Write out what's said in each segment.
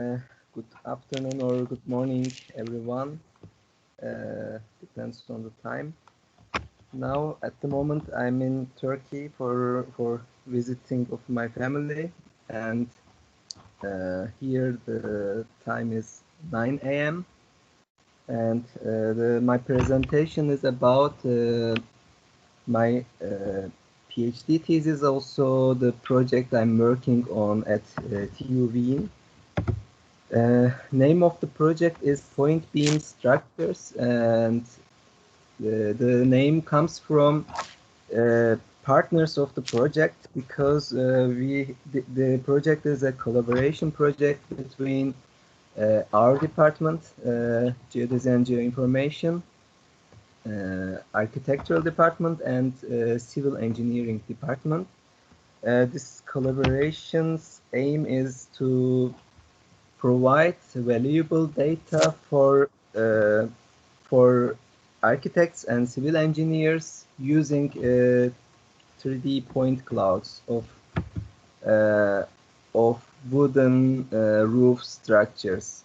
Good afternoon or good morning, everyone. Depends on the time. Now, at the moment, I'm in Turkey for visiting of my family, and here the time is 9 a.m. And my presentation is about my PhD thesis, also the project I'm working on at TU Wien. Name of the project is Point Beam Structures, and the name comes from partners of the project because the project is a collaboration project between our department, Geodesy and Geoinformation, Architectural Department, and Civil Engineering Department. This collaboration's aim is to provide valuable data for architects and civil engineers using 3D point clouds of wooden roof structures.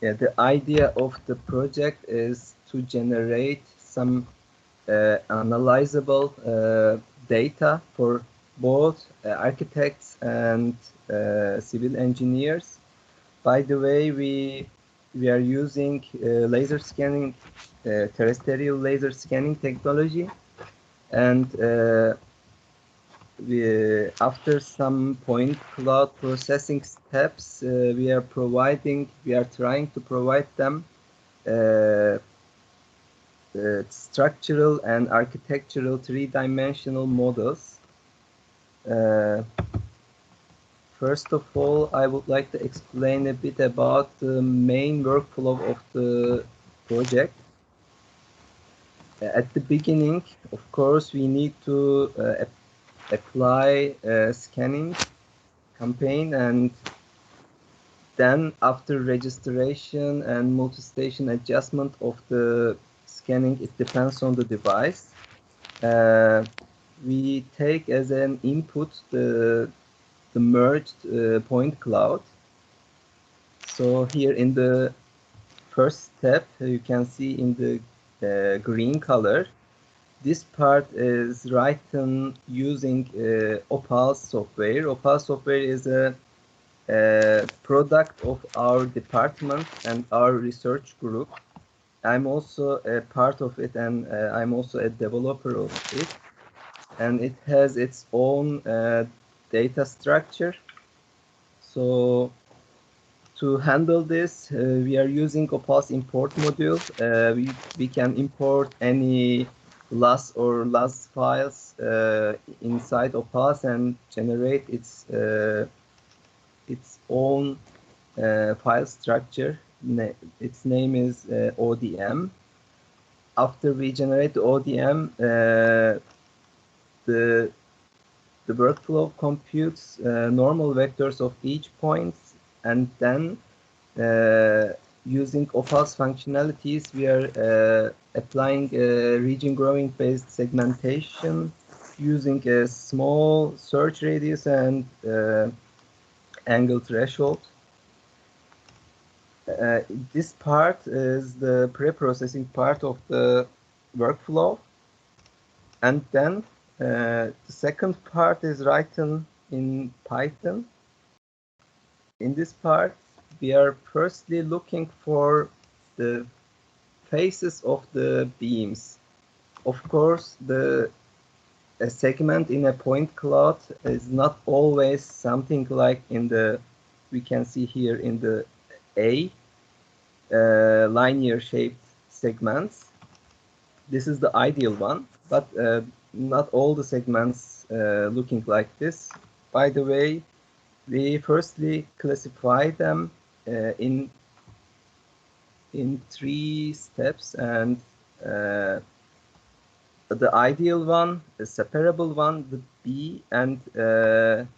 The idea of the project is to generate some analyzable data for both architects and civil engineers. By the way, we are using laser scanning, terrestrial laser scanning technology, and after some point cloud processing steps, we are trying to provide them structural and architectural three-dimensional models. First of all, I would like to explain a bit about the main workflow of the project. At the beginning, of course, we need to apply a scanning campaign, and then after registration and multi-station adjustment of the scanning, it depends on the device. We take as an input the merged point cloud. So here in the first step, you can see in the green color, this part is written using Opal software. Opal software is a product of our department and our research group. I'm also a part of it, and I'm also a developer of it. And it has its own data structure. So to handle this, we are using Opal's import module. We can import any LAS or LAS files inside Opal and generate its own file structure. Its name is ODM. After we generate the ODM, the workflow computes normal vectors of each point, and then using Opal's functionalities, we are applying region growing based segmentation using a small search radius and angle threshold. This part is the pre-processing part of the workflow, and then the second part is written in Python. In this part, we are firstly looking for the faces of the beams. Of course, a segment in a point cloud is not always something like we can see here in the A, linear shaped segments. This is the ideal one, but not all the segments looking like this. By the way, we firstly classify them in 3 steps, and the ideal one, the separable one, the B, and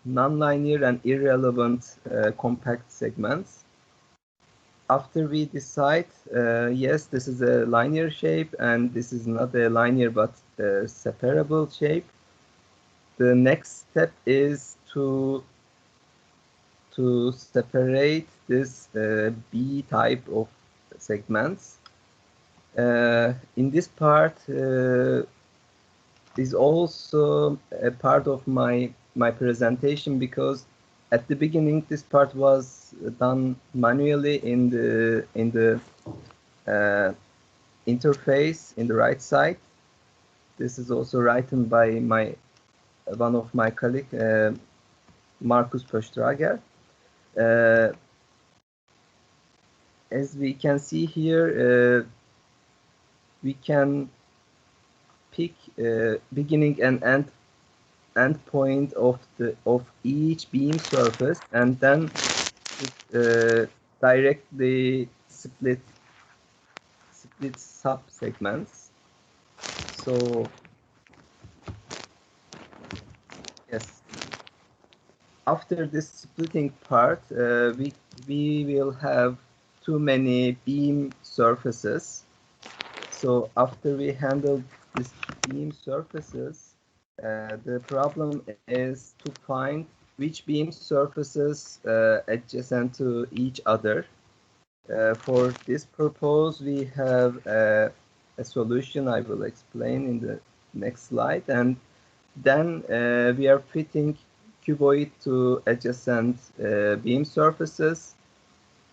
non-linear and irrelevant compact segments. After we decide, yes, this is a linear shape, and this is not a linear but a separable shape, the next step is to to separate this B type of segments. In this part is also a part of my presentation, because at the beginning this part was done manually in the interface in the right side. This is also written by one of my colleague, Markus Pöstrager. As we can see here, we can pick beginning and end point of each beam surface, and then it directly split sub segments. So yes, after this splitting part, we will have too many beam surfaces. So after we handle these beam surfaces, the problem is to find which beam surfaces adjacent to each other. For this purpose, we have a solution I will explain in the next slide, and then we are fitting cuboid to adjacent beam surfaces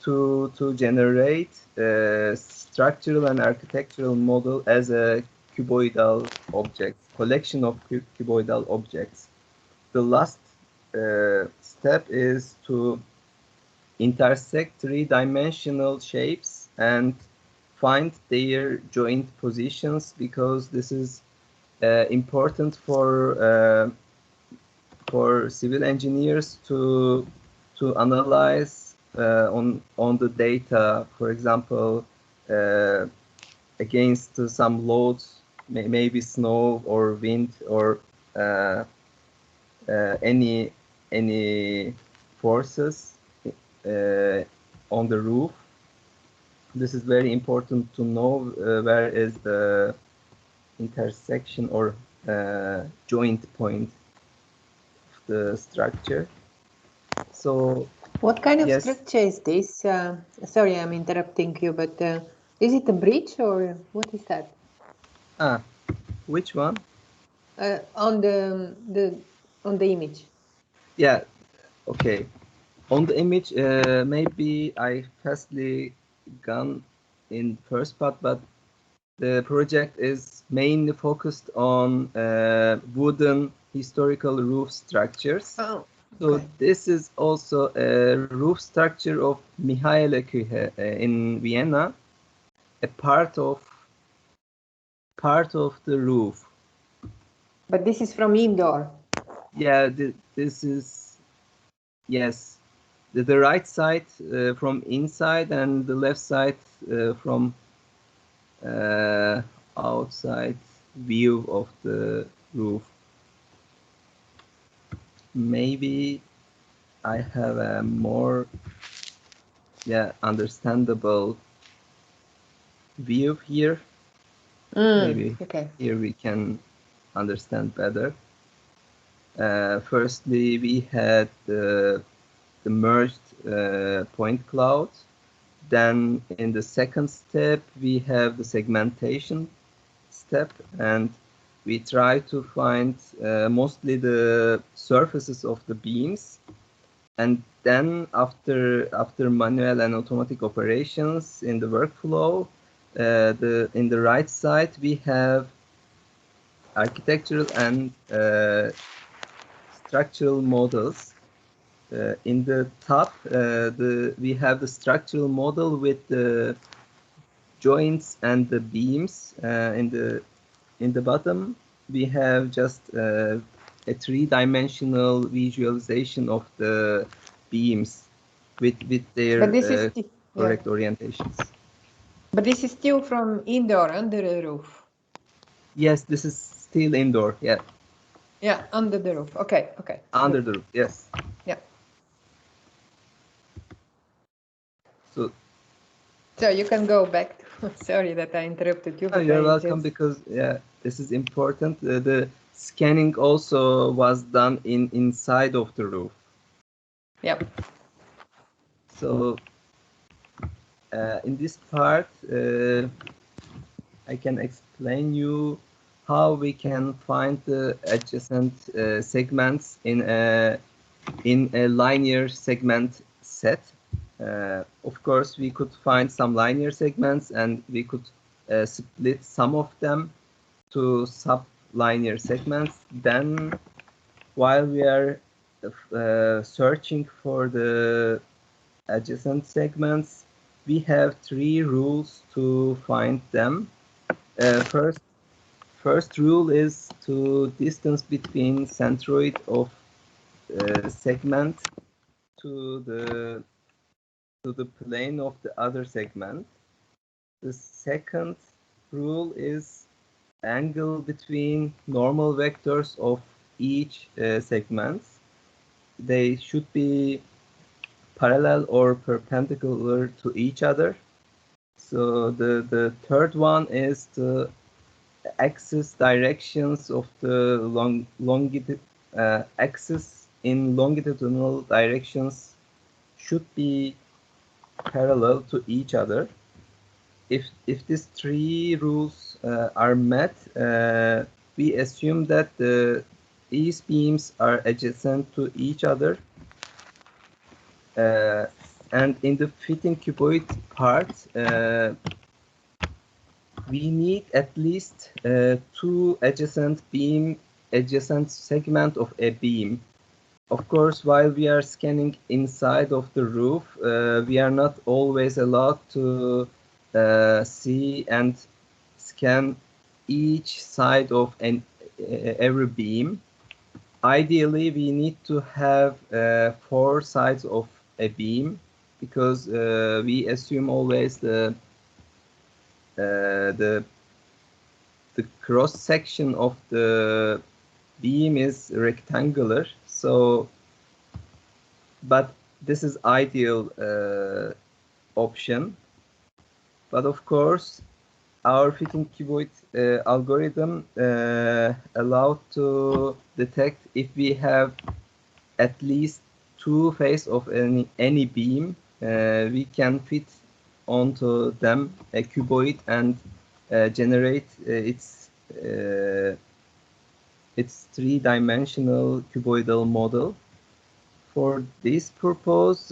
to generate a structural and architectural model as a cuboidal object, collection of cuboidal objects. The last step is to intersect three-dimensional shapes and find their joint positions, because this is important for civil engineers to analyze on the data. For example, against some loads, maybe snow or wind or any forces on the roof. This is very important to know where is the intersection or joint point of the structure. So what kind of yes. structure is this? Sorry, I'm interrupting you, but is it a bridge or what is that? Which one? On the image. Yeah. Okay. On the image, maybe I fastly gone in first part, but the project is mainly focused on wooden historical roof structures. Oh, so okay. This is also a roof structure of Michaelerküche in Vienna, a part of the roof. But this is from indoor. Yeah, this is, yes, the right side from inside and the left side from outside view of the roof. Maybe I have a more understandable view here. Maybe okay. Here we can understand better. Firstly, we had the merged point cloud. Then in the second step, we have the segmentation step, and we try to find mostly the surfaces of the beams. And then after manual and automatic operations in the workflow, in the right side, we have architectural and structural models. In the top, we have the structural model with the joints and the beams. In the bottom, we have just a three-dimensional visualization of the beams with their correct orientations. But this is still from indoor, under the roof. Yes, this is still indoor. Yeah. Yeah, under the roof. Okay. Under the roof. Yes. Yeah. So you can go back to, sorry that I interrupted you. But you're welcome, because this is important. The scanning also was done inside of the roof. Yep. So in this part, I can explain you how we can find the adjacent segments in a linear segment set. Of course, we could find some linear segments and we could split some of them to sublinear segments. Then, while we are searching for the adjacent segments, we have 3 rules to find them. First rule is to distance between centroid of segment to the plane of the other segment. The second rule is angle between normal vectors of each segment. They should be parallel or perpendicular to each other. So the third one is the axis directions of the axis in longitudinal directions should be parallel to each other. If these 3 rules are met, we assume that these beams are adjacent to each other. And in the fitting cuboid part, we need at least 2 adjacent segment of a beam. Of course, while we are scanning inside of the roof, we are not always allowed to see and scan each side of every beam. Ideally, we need to have 4 sides of a beam, because we assume always the cross section of the beam is rectangular. So, but this is ideal option. But of course, our fitting cuboid algorithm allowed to detect if we have at least 2 faces of any beam, we can fit onto them a cuboid and generate its 3-dimensional cuboidal model. For this purpose,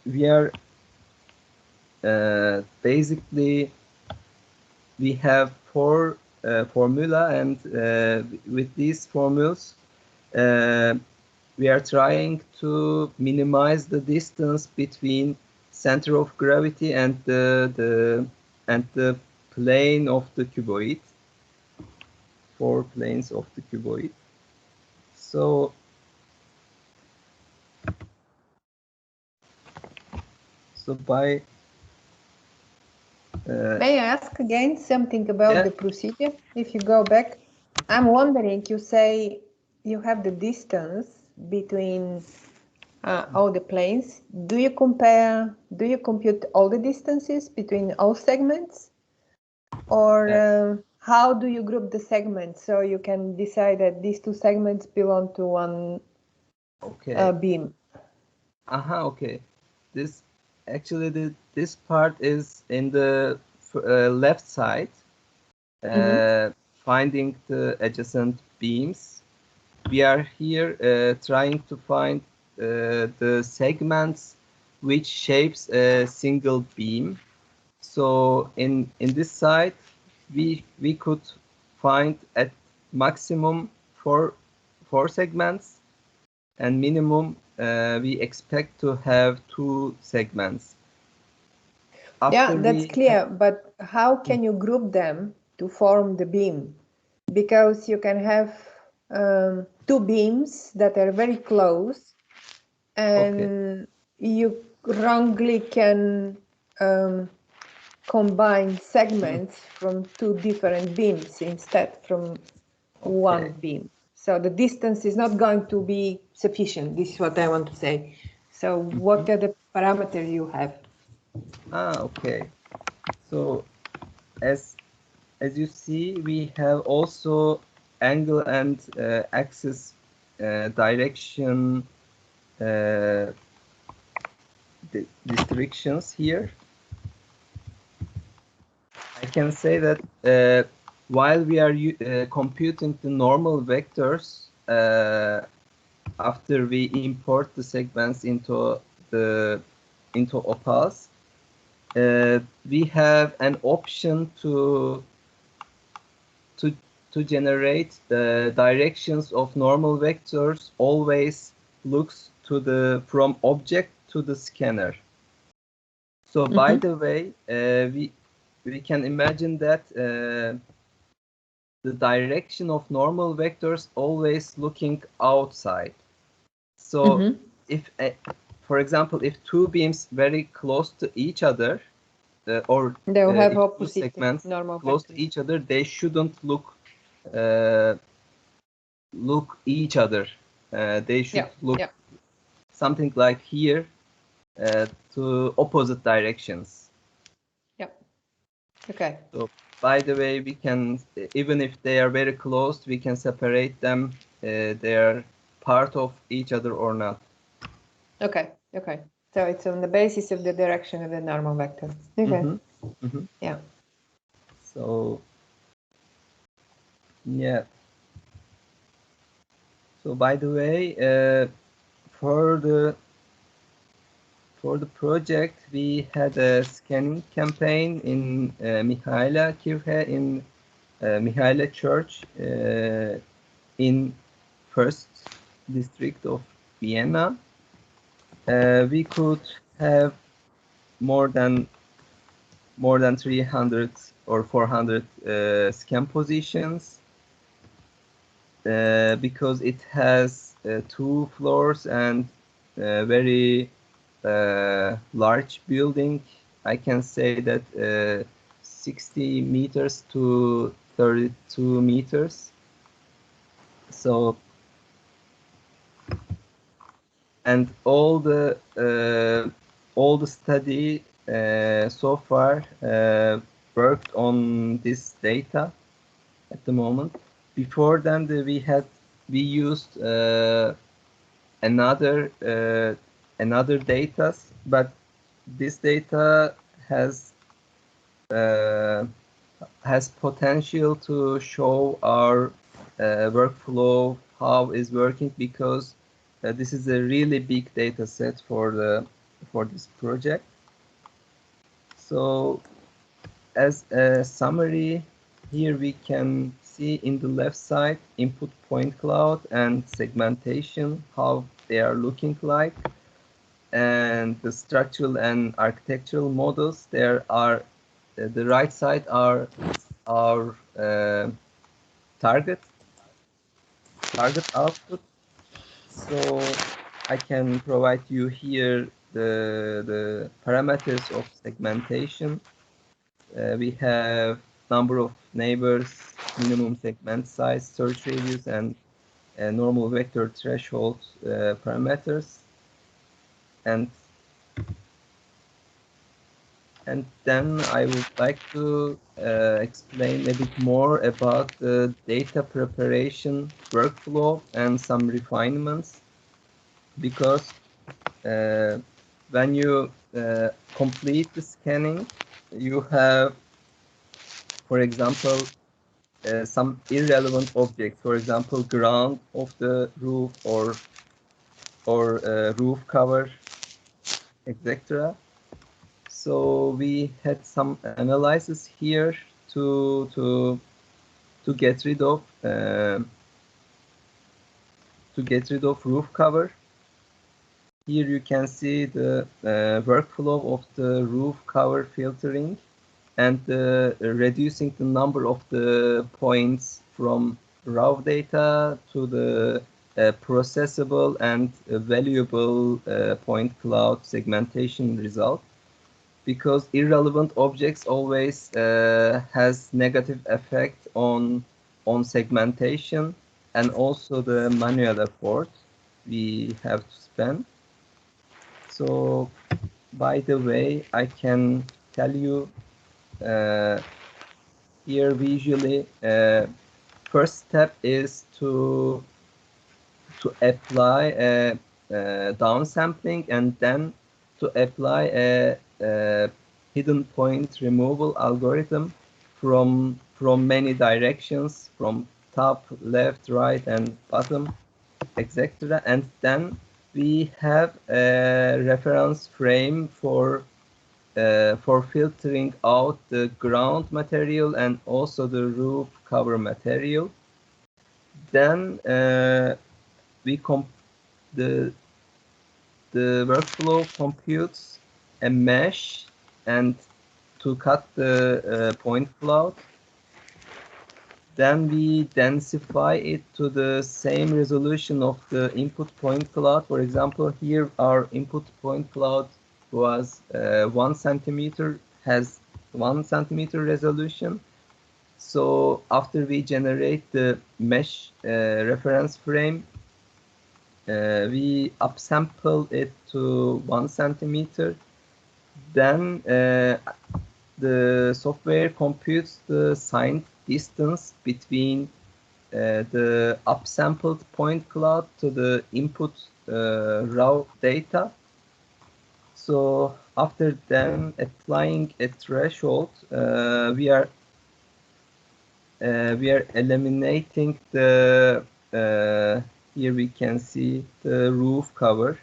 we are basically, we have 4 formula, and with these formulas we are trying to minimize the distance between center of gravity and the plane of the cuboid. 4 planes of the cuboid. So by May I ask again something about the procedure? If you go back, I'm wondering, you say you have the distance between all the planes. Do you compute all the distances between all segments? Or how do you group the segments so you can decide that these 2 segments belong to one beam? Okay. This part is in the left side, finding the adjacent beams. We are here trying to find the segments which shapes a single beam. So in this side, we could find at maximum 4 segments, and minimum we expect to have 2 segments. Yeah, that's clear, but how can you group them to form the beam? Because you can have 2 beams that are very close, and you wrongly can combine segments from 2 different beams instead from one beam. So the distance is not going to be sufficient. This is what I want to say. So what are the parameters you have? Okay. So as you see, we have also angle and axis direction restrictions here, I can say that while we are computing the normal vectors after we import the segments into Opals, we have an option to generate the directions of normal vectors always looks to from object to the scanner. So by the way, we can imagine that the direction of normal vectors always looking outside. So if, for example, if two beams very close to each other, or they'll have opposite segments normal close vectors to each other, they shouldn't look each other. They should look something like here to opposite directions. Yeah. Okay. So by the way, we can, even if they are very close, we can separate them. They are part of each other or not. Okay. Okay. So it's on the basis of the direction of the normal vector. Okay. Yeah. So yeah. So by the way, for the project, we had a scanning campaign in Mihaila Kirche, in Mihaila Church in first district of Vienna. We could have more than 300 or 400 scan positions because it has 2 floors and very large building. I can say that 60 meters to 32 meters. So, and all the study so far worked on this data at the moment. Before then, we used another data, but this data has potential to show our workflow how is working, because this is a really big data set for this project. So as a summary, here we can see in the left side input point cloud and segmentation, how they are looking like, and the structural and architectural models. There are the right side are our target output. So I can provide you here the parameters of segmentation. We have number of neighbors, minimum segment size, search radius, and normal vector threshold parameters. And then I would like to explain a bit more about the data preparation workflow and some refinements, because when you complete the scanning, you have, for example, some irrelevant objects, for example, ground of the roof or roof cover, etc. So we had some analysis here to get rid of roof cover. Here you can see the workflow of the roof cover filtering and reducing the number of the points from raw data to the processable and valuable point cloud segmentation result, because irrelevant objects always has negative effect on segmentation and also the manual effort we have to spend. So by the way, I can tell you here visually, first step is to apply downsampling and then to apply a hidden point removal algorithm from many directions, from top, left, right, and bottom, etc. And then we have a reference frame for filtering out the ground material and also the roof cover material. Then the workflow computes a mesh and to cut the point cloud. Then we densify it to the same resolution of the input point cloud. For example, here our input point cloud was 1 centimeter, has 1 centimeter resolution. So after we generate the mesh reference frame, we upsample it to 1 centimeter. Then the software computes the signed distance between the upsampled point cloud to the input raw data. So after then applying a threshold, we are eliminating the here we can see the roof cover.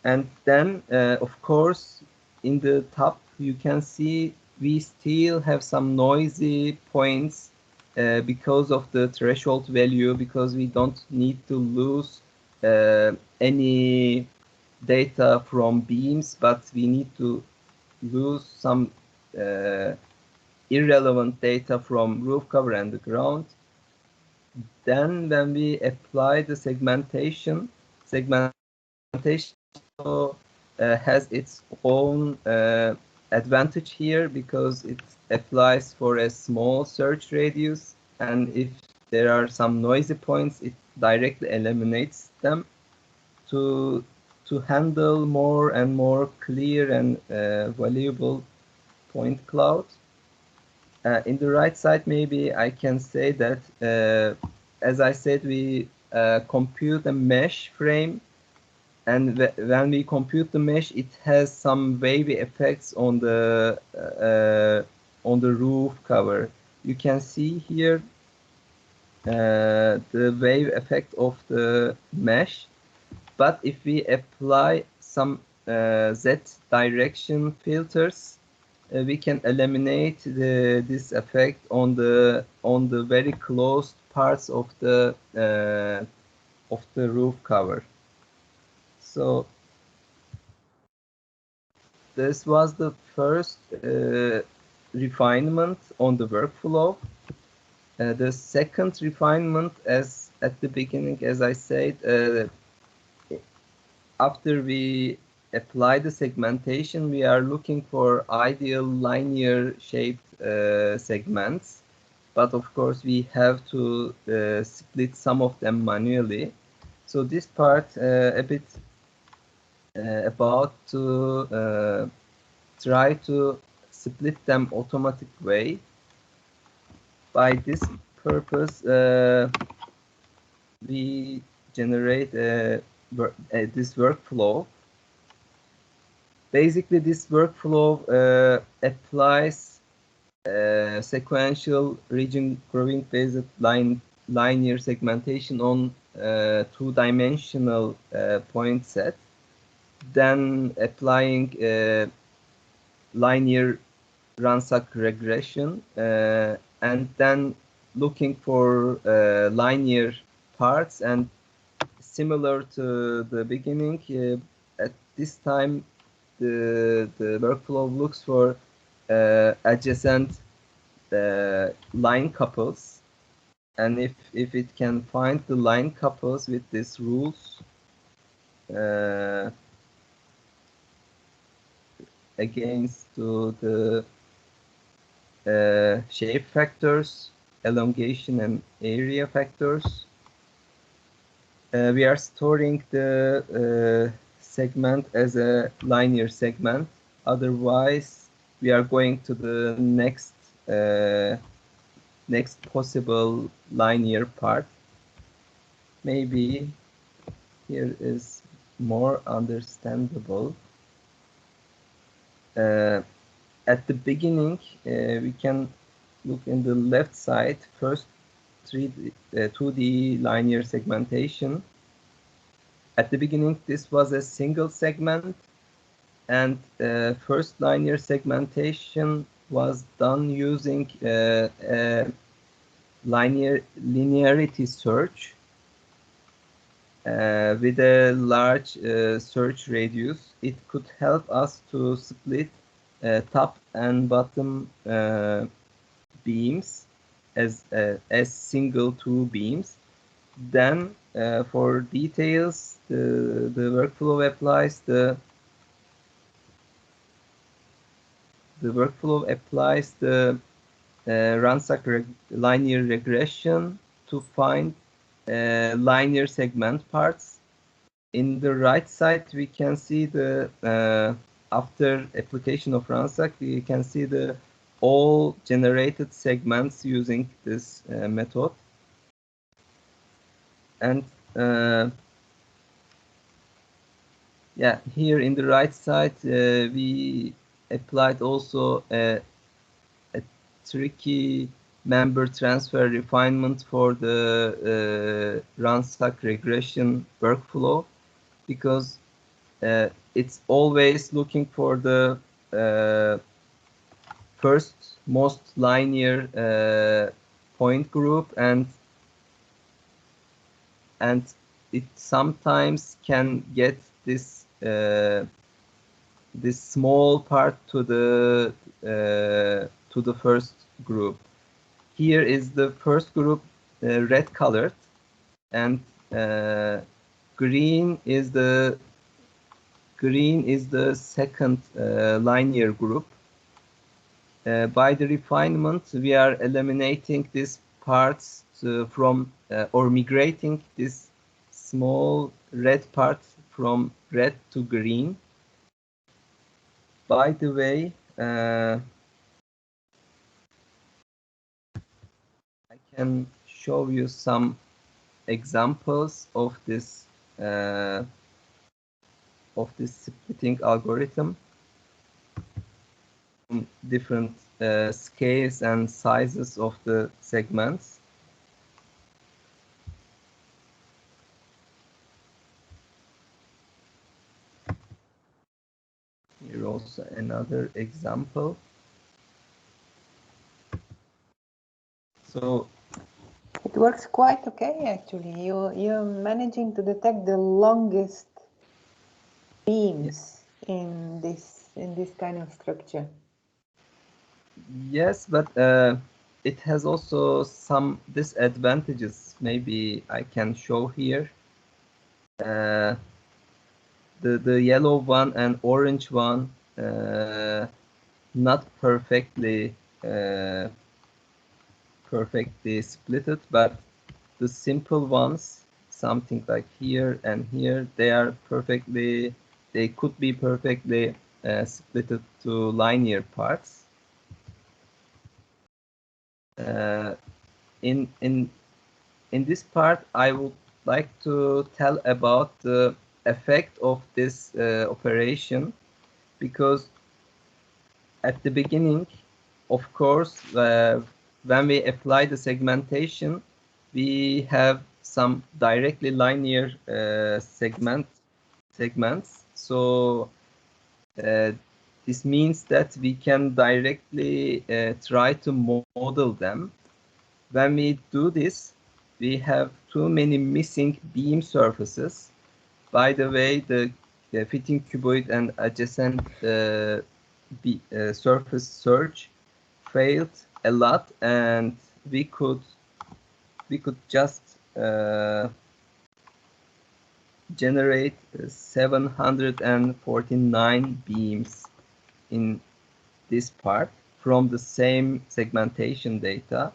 And then, of course, in the top, you can see we still have some noisy points because of the threshold value, because we don't need to lose any data from beams, but we need to lose some irrelevant data from roof cover and the ground. Then when we apply the segmentation has its own advantage here, because it applies for a small search radius, and if there are some noisy points, it directly eliminates them to handle more and more clear and valuable point cloud. In the right side, maybe I can say that, as I said, we compute a mesh frame, and when we compute the mesh, it has some wavy effects on the roof cover. You can see here the wave effect of the mesh, but if we apply some Z direction filters, we can eliminate this effect on the very closed parts of the roof cover. So this was the first refinement on the workflow. The second refinement, as at the beginning, as I said, after we apply the segmentation, we are looking for ideal linear shaped segments. But of course, we have to split some of them manually. So this part a bit about to try to split them automatic way. By this purpose, we generate this workflow. Basically, this workflow applies sequential region grouping based linear segmentation on two-dimensional point set, then applying linear ransack regression, and then looking for linear parts. And similar to the beginning, at this time the workflow looks for adjacent line couples, and if it can find the line couples with these rules against to the shape factors, elongation and area factors, we are storing the segment as a linear segment. Otherwise, we are going to the next possible linear part. Maybe here is more understandable. At the beginning, we can look in the left side, first 2D linear segmentation. At the beginning, this was a single segment, and first linear segmentation was done using a linearity search with a large search radius. It could help us to split top and bottom beams as single two beams. Then for details, the workflow applies the Ransack linear regression to find linear segment parts. In the right side, we can see the after application of Ransack, we can see the all generated segments using this method. And yeah, here in the right side, we applied also a tricky member transfer refinement for the Ransack regression workflow, because it's always looking for the first most linear point group, and it sometimes can get this this small part to the first group. Here is the first group, red colored, and green is the second linear group. By the refinement, we are eliminating these parts from or migrating this small red part from red to green. By the way, I can show you some examples of this splitting algorithm, different scales and sizes of the segments. Here also another example. So it works quite okay, actually. You're managing to detect the longest beams in this kind of structure. Yes, but it has also some disadvantages. Maybe I can show here. The yellow one and orange one not perfectly splitted, but the simple ones, something like here and here, they could be perfectly splitted to linear parts. In this part, I would like to tell about the effect of this operation, because at the beginning, of course, when we apply the segmentation, we have some directly linear segments. So this means that we can directly try to model them. When we do this, we have too many missing beam surfaces. By the way, the fitting cuboid and adjacent surface search failed a lot, and we could just generate 749 beams in this part from the same segmentation data.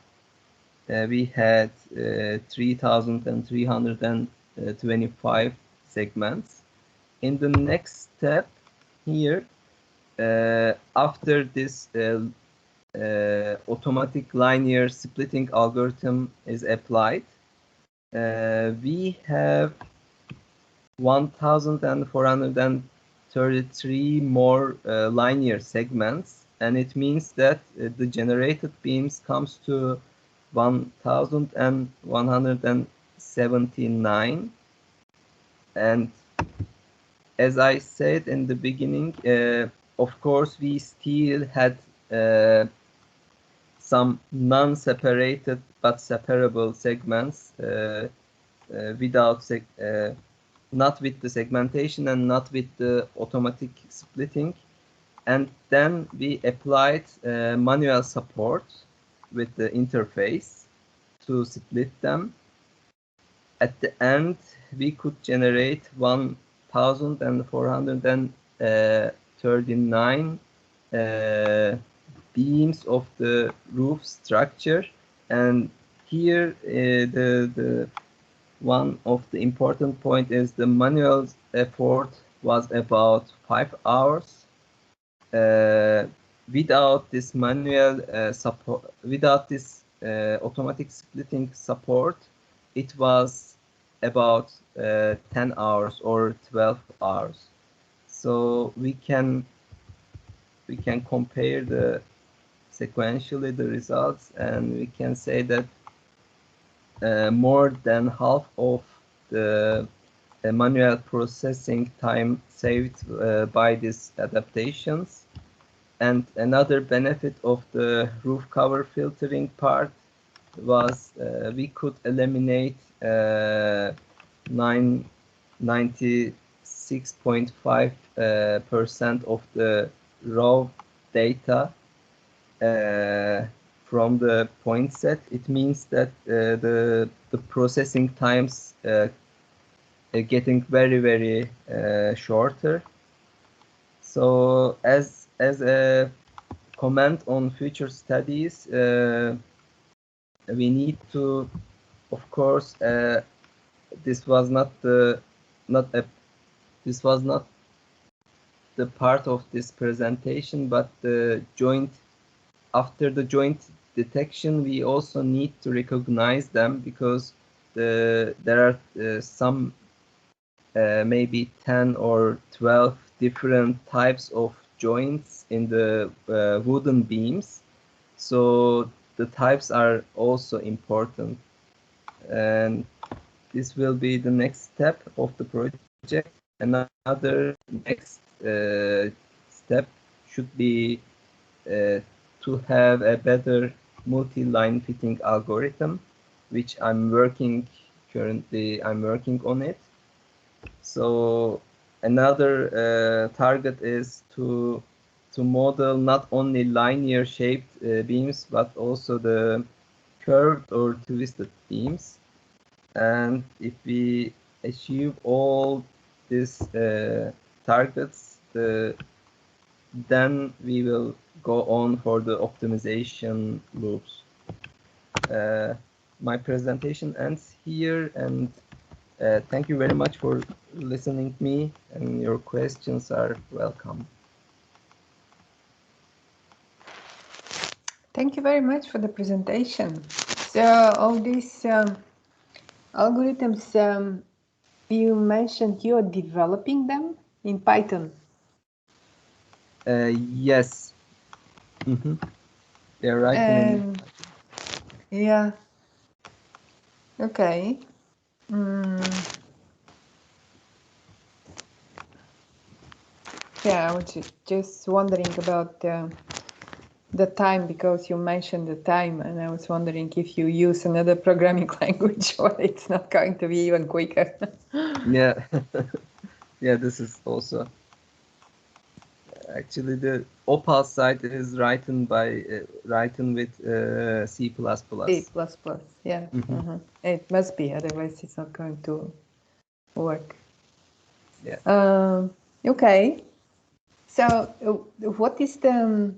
We had 3,325 segments. In the next step here, after this automatic linear splitting algorithm is applied, we have 1,433 more linear segments, and it means that the generated beams comes to 1,179. And as I said in the beginning, of course, we still had some non-separated but separable segments without not with the segmentation and not with the automatic splitting. And then we applied manual support with the interface to split them. At the end, we could generate 1,439 beams of the roof structure. And here, the one of the important point is the manual effort was about 5 hours. Without this manual support, without this automatic splitting support, it was about 10 hours or 12 hours. So we can compare sequentially the results, and we can say that more than half of the manual processing time saved by these adaptations. And another benefit of the roof cover filtering part was we could eliminate 96.5% of the raw data from the point set. It means that the processing times are getting very shorter. So as a comment on future studies, we need to, of course, this was not the part of this presentation, but after the joint detection, we also need to recognize them, because there are some maybe 10 or 12 different types of joints in the wooden beams. So the types are also important. And this will be the next step of the project. Another next step should be to have a better multi-line fitting algorithm, which I'm working on it. So another target is to model not only linear shaped beams, but also the curved or twisted beams. And if we achieve all these targets, then we will go on for the optimization loops. My presentation ends here, and thank you very much for listening to me, and your questions are welcome. Thank you very much for the presentation. So all these algorithms, you mentioned you are developing them in Python. Yes. Mm-hmm. They're writing. Yeah. Okay. Yeah, I was just wondering about the time, because you mentioned the time, and I was wondering if you use another programming language or it's not going to be even quicker. Yeah. Yeah, this is also actually the Opal site is written with C++. C++, yeah. Mm-hmm. It must be, otherwise it's not going to work. Yeah. Okay. So what is the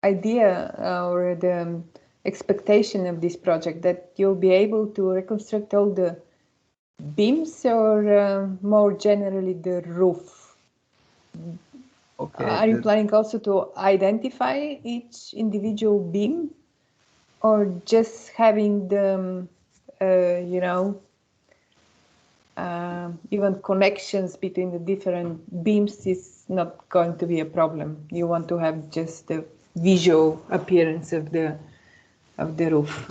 idea or the expectation of this project, that you'll be able to reconstruct all the beams, or more generally the roof? Okay. Are you planning also to identify each individual beam, or just having the even connections between the different beams is not going to be a problem. You want to have just the visual appearance of the roof.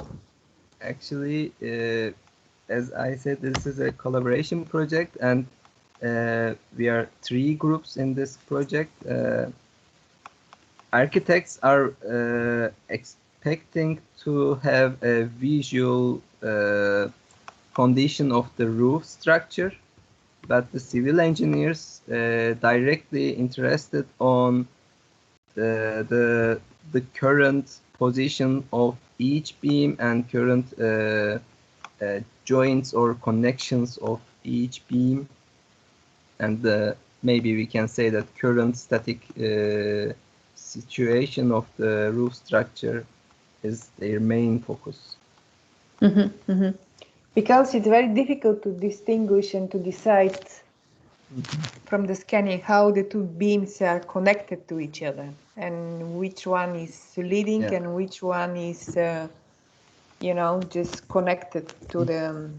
Actually, as I said, this is a collaboration project, and we are 3 groups in this project. Architects are expecting to have a visual condition of the roof structure, but the civil engineers directly interested on the current position of each beam and current joints or connections of each beam, and maybe we can say that current static situation of the roof structure is their main focus. Because it's very difficult to distinguish and to decide from the scanning how the 2 beams are connected to each other and which one is leading and which one is, you know, just connected to the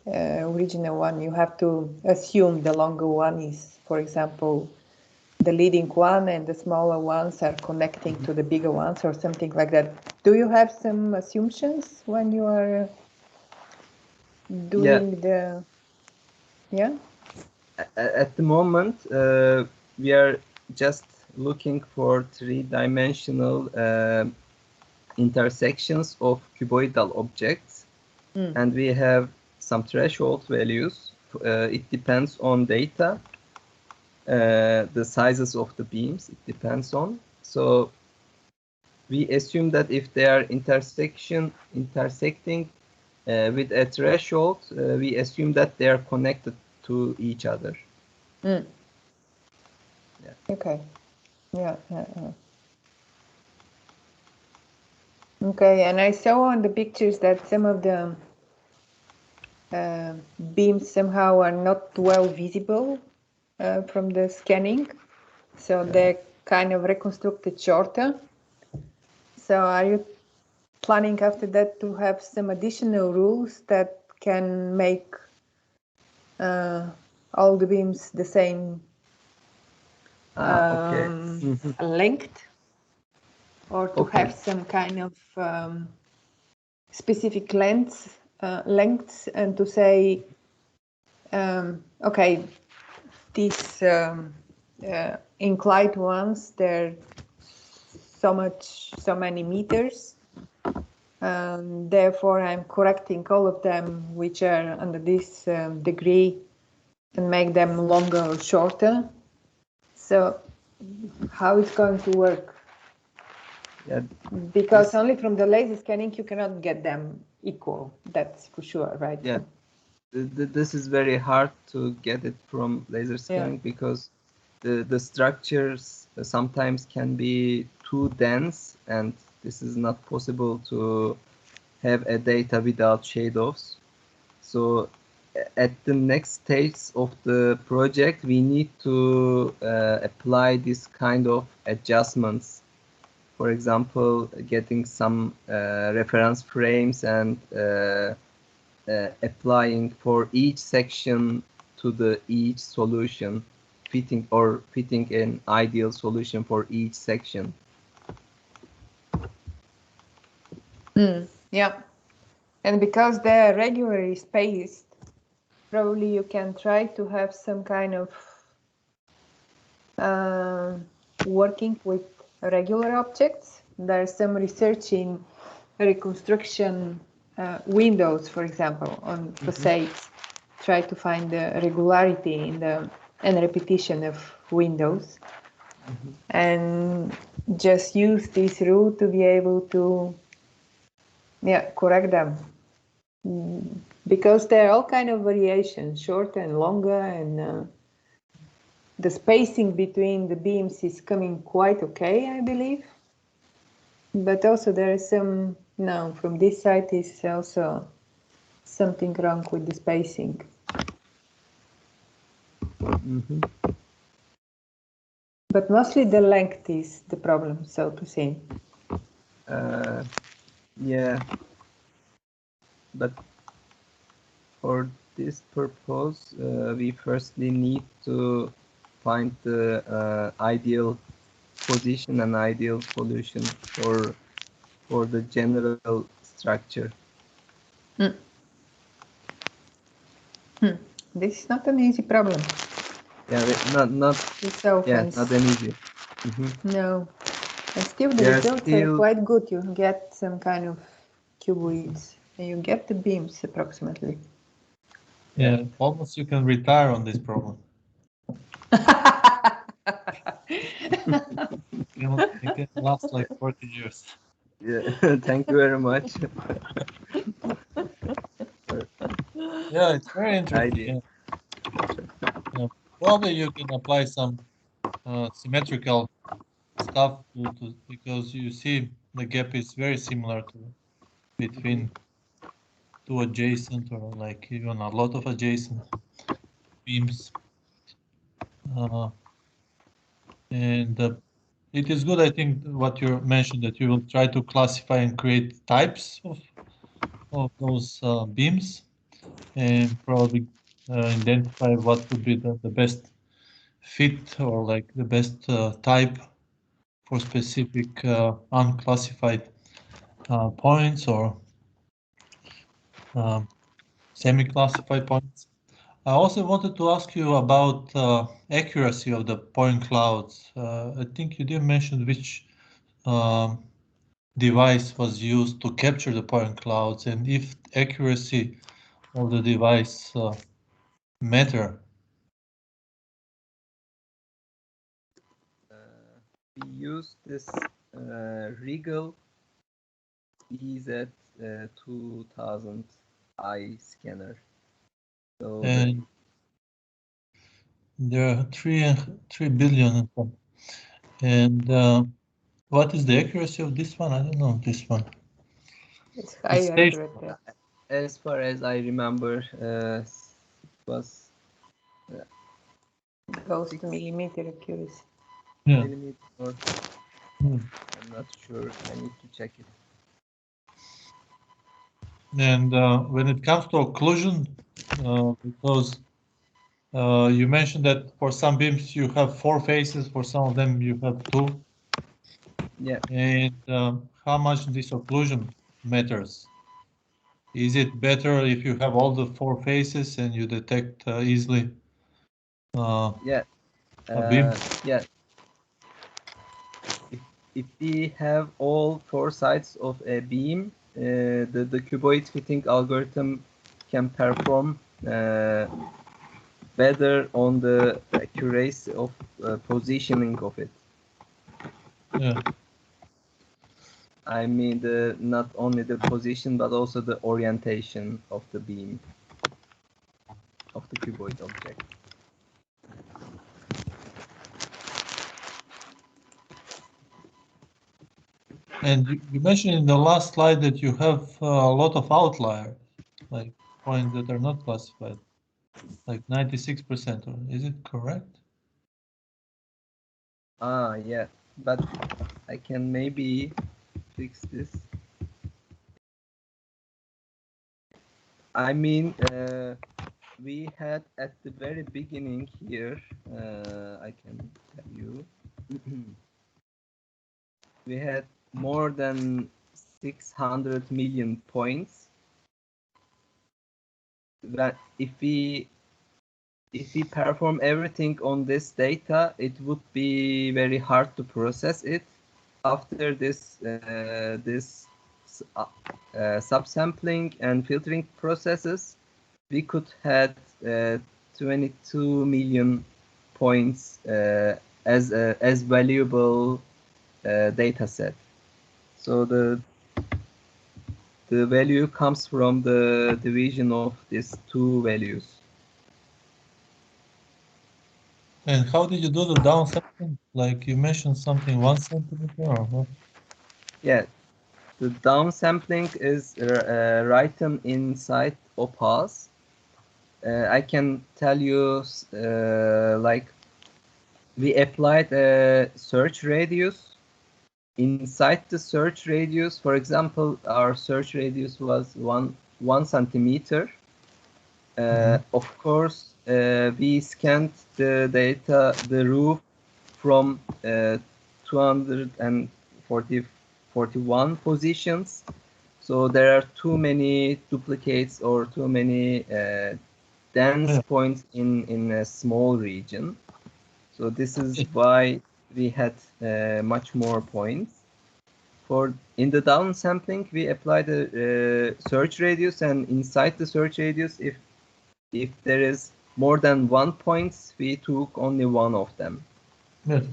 original one. You have to assume the longer one is, for example, the leading one and the smaller ones are connecting to the bigger ones or something like that. Do you have some assumptions when you are doing the... At the moment, we are just looking for 3-dimensional intersections of cuboidal objects, and we have some threshold values. It depends on data, the sizes of the beams, it depends on. So we assume that if they are intersecting with a threshold, we assume that they are connected to each other. Okay. Okay, and I saw on the pictures that some of the beams somehow are not well visible from the scanning, so they're kind of reconstructed shorter. So are you planning after that to have some additional rules that can make all the beams the same length, or to have some kind of specific lengths, and to say, okay, these inclined ones, they're so many meters, therefore I'm correcting all of them which are under this degree and make them longer or shorter. So how it's going to work? Because only from the laser scanning you cannot get them equal, that's for sure, right? This is very hard to get it from laser scanning because the structures sometimes can be too dense, and this is not possible to have a data without shade-offs. So at the next stage of the project, we need to apply this kind of adjustments. For example, getting some reference frames and applying for each section to each solution, fitting an ideal solution for each section. And because they're regularly spaced, probably you can try to have some kind of working with regular objects. There's some research in reconstruction windows, for example, on facades. Try to find the regularity in the and repetition of windows, and just use this rule to be able to correct them, because there are all kind of variations, shorter and longer, and the spacing between the beams is coming quite okay, I believe. But also there is some, no, from this side is also something wrong with the spacing. But mostly the length is the problem, so to say. Yeah, but for this purpose, we firstly need to find the ideal position and ideal solution for the general structure. This is not an easy problem. Yeah, not an easy. No, and still the results are quite good. You get some kind of cuboids, and you get the beams approximately. Yeah, almost you can retire on this problem. It can last like 40 years. Yeah, thank you very much. Yeah, it's very interesting. Yeah. Probably you can apply some symmetrical stuff because you see the gap is very similar to between two adjacent or like even a lot of adjacent beams. And it is good, I think, what you mentioned, that you will try to classify and create types of those beams and probably identify what would be the best fit or like the best type for specific unclassified points or semi-classified points. I also wanted to ask you about accuracy of the point clouds. I think you didn't mention which device was used to capture the point clouds and if accuracy of the device matter. We use this Regal EZ2000i scanner. So and there are 3 billion. And what is the accuracy of this one? I don't know this one. It's highly accurate. As far as I remember, it was close to millimeter accuracy. Yeah. Millimeter or I'm not sure. I need to check it. And when it comes to occlusion, because you mentioned that for some beams you have 4 faces, for some of them you have 2. Yeah. And how much this occlusion matters? Is it better if you have all the 4 faces and you detect easily? Yeah. A beam? Yeah. If we have all 4 sides of a beam, the cuboid fitting algorithm can perform better on the accuracy of positioning of it. Yeah. I mean, not only the position, but also the orientation of the beam, of the cuboid object. And you mentioned in the last slide that you have a lot of outliers, like points that are not classified, like 96%. Is it correct? Yeah, but I can maybe fix this. I mean, we had at the very beginning here, I can tell you, we had more than 600 million points. That if we perform everything on this data, it would be very hard to process it. After this subsampling and filtering processes, we could have 22 million points as valuable data set. So the value comes from the division of these two values. And how did you do the downsampling? Like you mentioned something 1 centimeter or what? Yeah, the downsampling is written inside opals. I can tell you, like, we applied a search radius. Inside the search radius, for example, our search radius was one centimeter. Of course, we scanned the data, the roof from 241 positions. So there are too many duplicates or too many dense points in a small region. So this is why we had much more points. In the downsampling, we applied a search radius, and inside the search radius, if there is more than 1 point, we took only one of them. Yes.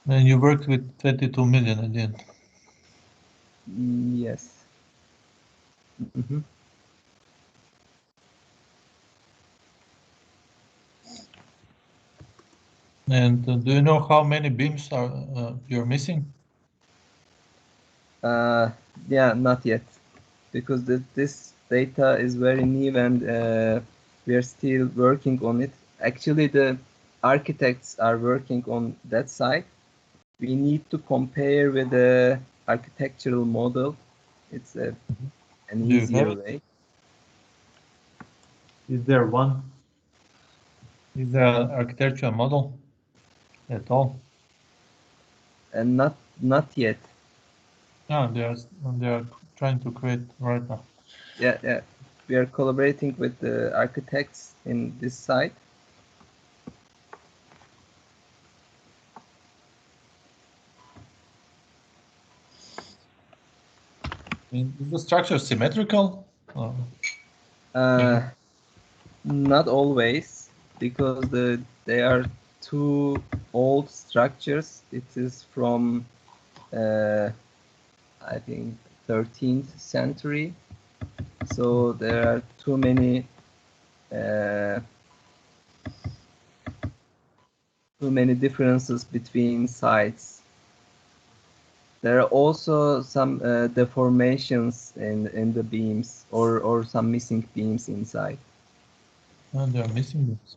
And you worked with 22 million at the end. Yes. Mm-hmm. And do you know how many beams are you're missing? Yeah, not yet, because this data is very new and we are still working on it. Actually, the architects are working on that side. We need to compare with the architectural model. It's an easier way. Is there one? Is there an architectural model at all? And not yet. No, they are trying to create right now. Yeah. We are collaborating with the architects in this site. Is the structure symmetrical? Not always, because they are two old structures. It is from I think 13th century. So there are too many differences between sites. There are also some deformations in the beams or some missing beams inside. Oh, they are missing beams.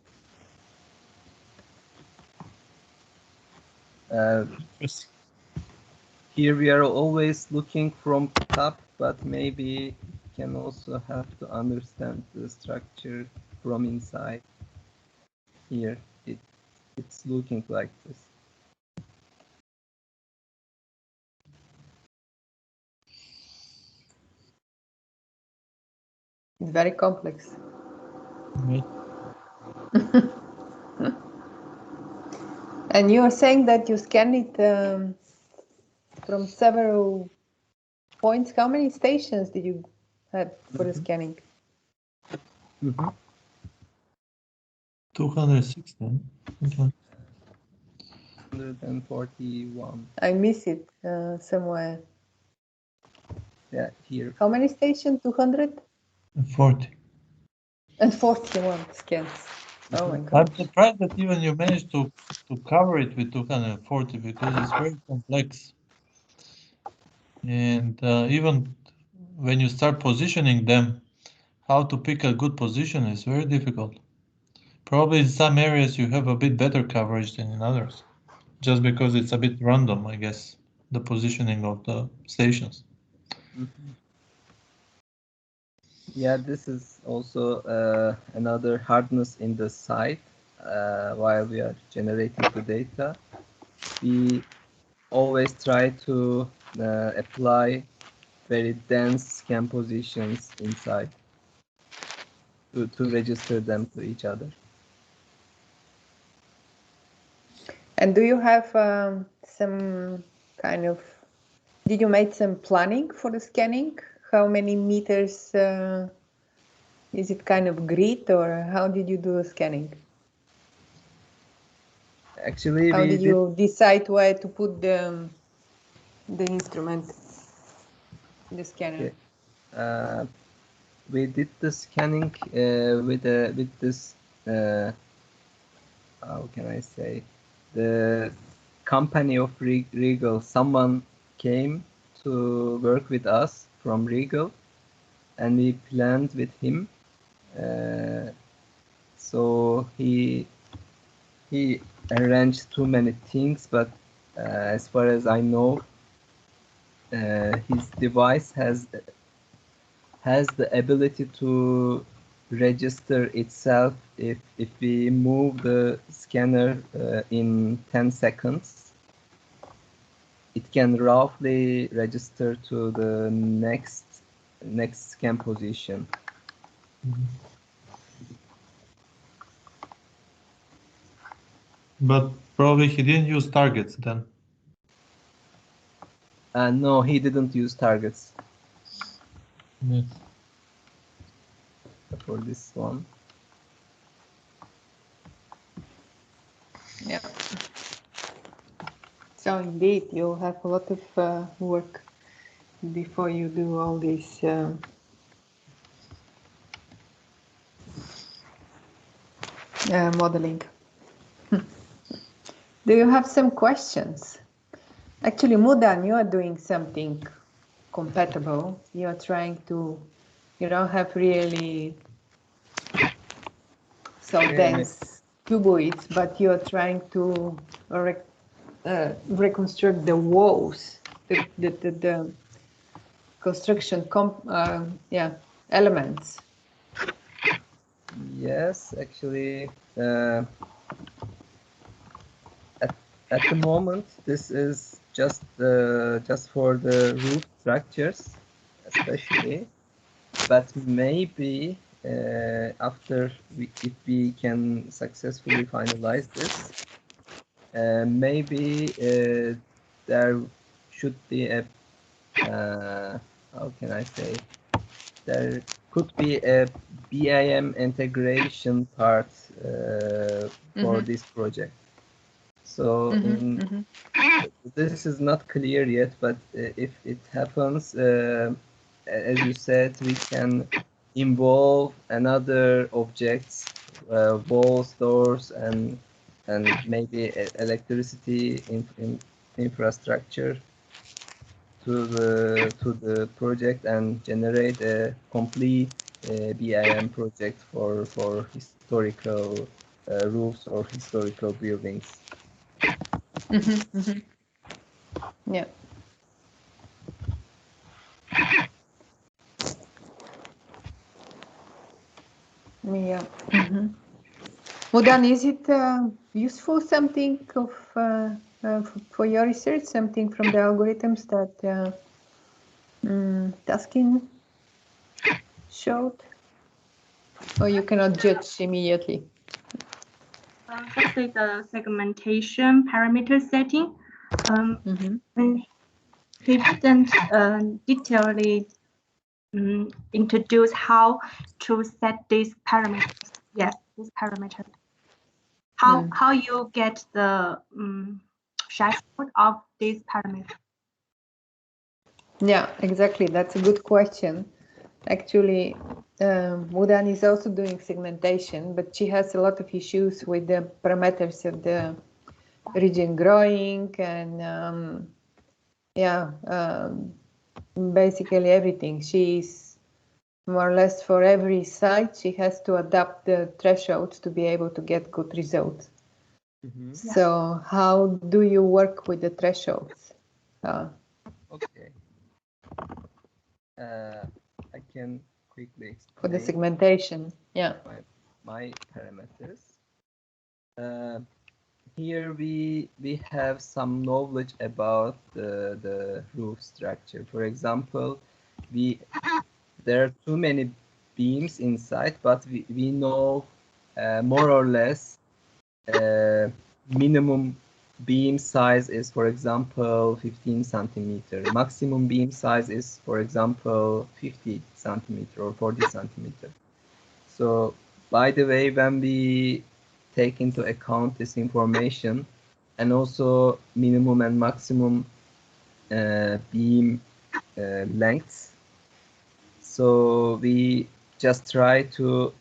Here we are always looking from top, but maybe can also have to understand the structure from inside. Here it's looking like this. It's very complex. And you are saying that you scan it from several points. How many stations did you have for the scanning? 216. 141. I miss it somewhere. Yeah, here. How many stations? 240. And 41 scans. Oh my God. I'm surprised that even you managed to cover it with 240 because it's very complex. And even when you start positioning them, how to pick a good position is very difficult. Probably in some areas you have a bit better coverage than in others, just because it's a bit random, I guess, the positioning of the stations. Yeah, this is also another hardness in the site. While we are generating the data, we always try to apply very dense scan positions inside to register them to each other. And do you have some kind of, did you make some planning for the scanning? How many meters, is it kind of grid, or how did you do the scanning? Actually, how did you decide where to put the instrument, the scanner? Okay. We did the scanning with this how can I say, the company of Regal. Someone came to work with us from Regal, and we planned with him. So he arranged too many things, but as far as I know, his device has has the ability to register itself if we move the scanner in 10 seconds. It can roughly register to the next scan position. But probably he didn't use targets then. No, he didn't use targets. Yes. For this one. Yeah. So indeed, you'll have a lot of work before you do all this modeling. Do you have some questions? Actually, Mudan, you are doing something compatible. You are trying to, you don't have really so dense cuboids, but you are trying to reconstruct the walls, the construction elements. Yes, actually, at the moment, this is just for the roof structures, especially. But maybe after if we can successfully finalize this, maybe there should be a how can I say? There could be a BIM integration part for this project. So this is not clear yet, but if it happens, as you said, we can involve another objects, walls, doors, and maybe electricity infrastructure to the project and generate a complete BIM project for historical roofs or historical buildings. Yeah. Yeah. Mudan, is it useful something of for your research, something from the algorithms that Taskin showed? Or you cannot judge immediately? Firstly, the segmentation parameter setting. When he didn't detailedly introduce how to set these parameters. Yes, these parameters. How you get the dashboard of these parameters? Yeah, exactly. That's a good question. Actually, Mudan is also doing segmentation, but she has a lot of issues with the parameters of the region growing and basically everything. She's more or less for every site, she has to adapt the thresholds to be able to get good results. So how do you work with the thresholds? Okay. I can quickly explain. For the segmentation, yeah. My parameters. Here we have some knowledge about the roof structure. For example, there are too many beams inside, but we know more or less minimum beam size is, for example, 15 centimeter. Maximum beam size is, for example, 50 centimeter or 40 centimeter. So, by the way, when we take into account this information and also minimum and maximum beam lengths, so we just try to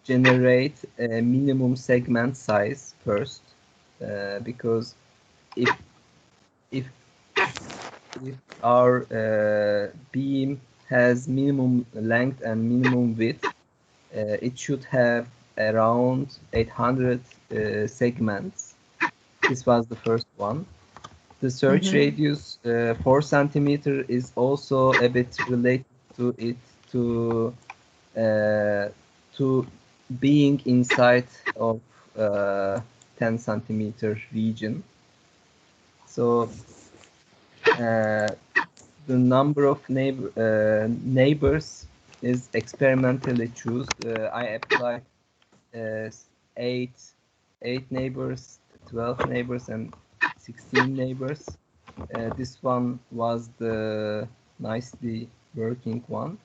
generate a minimum segment size first, because if our beam has minimum length and minimum width, it should have around 800 segments. This was the first one. The search radius 4 centimeter is also a bit related to it to being inside of 10 centimeter region. So the number of neighbors is experimentally chosen. I applied 8 neighbors, 12 neighbors, and 16 neighbors. This one was the nicely working one.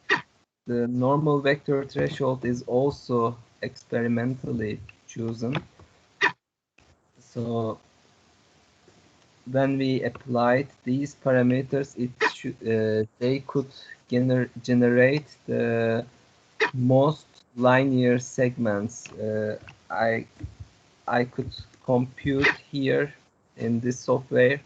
The normal vector threshold is also experimentally chosen. So when we applied these parameters, they could generate the most linear segments. I could compute here in this software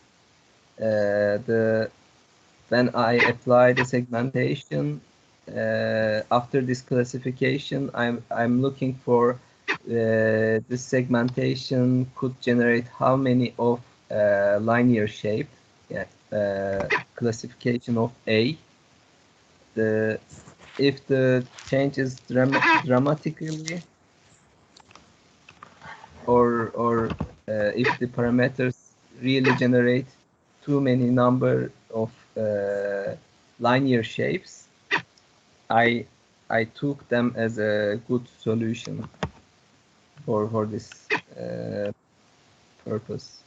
when I apply the segmentation. After this classification, I'm looking for this segmentation could generate how many of linear shape. Classification of A. If the change is dramatically, or if the parameters really generate too many number of linear shapes, I took them as a good solution for this purpose.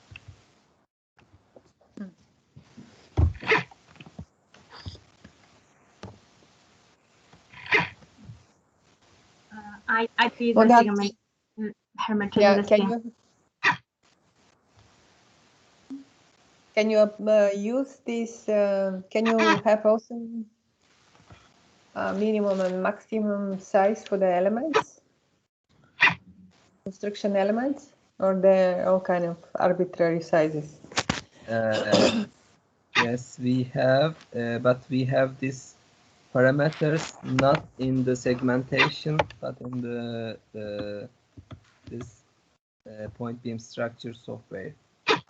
I did the segment parameter. Yeah, can you use this? Can you have also minimum and maximum size for the elements, construction elements, or they're all kind of arbitrary sizes? Yes, we have, but we have these parameters not in the segmentation, but in this point beam structure software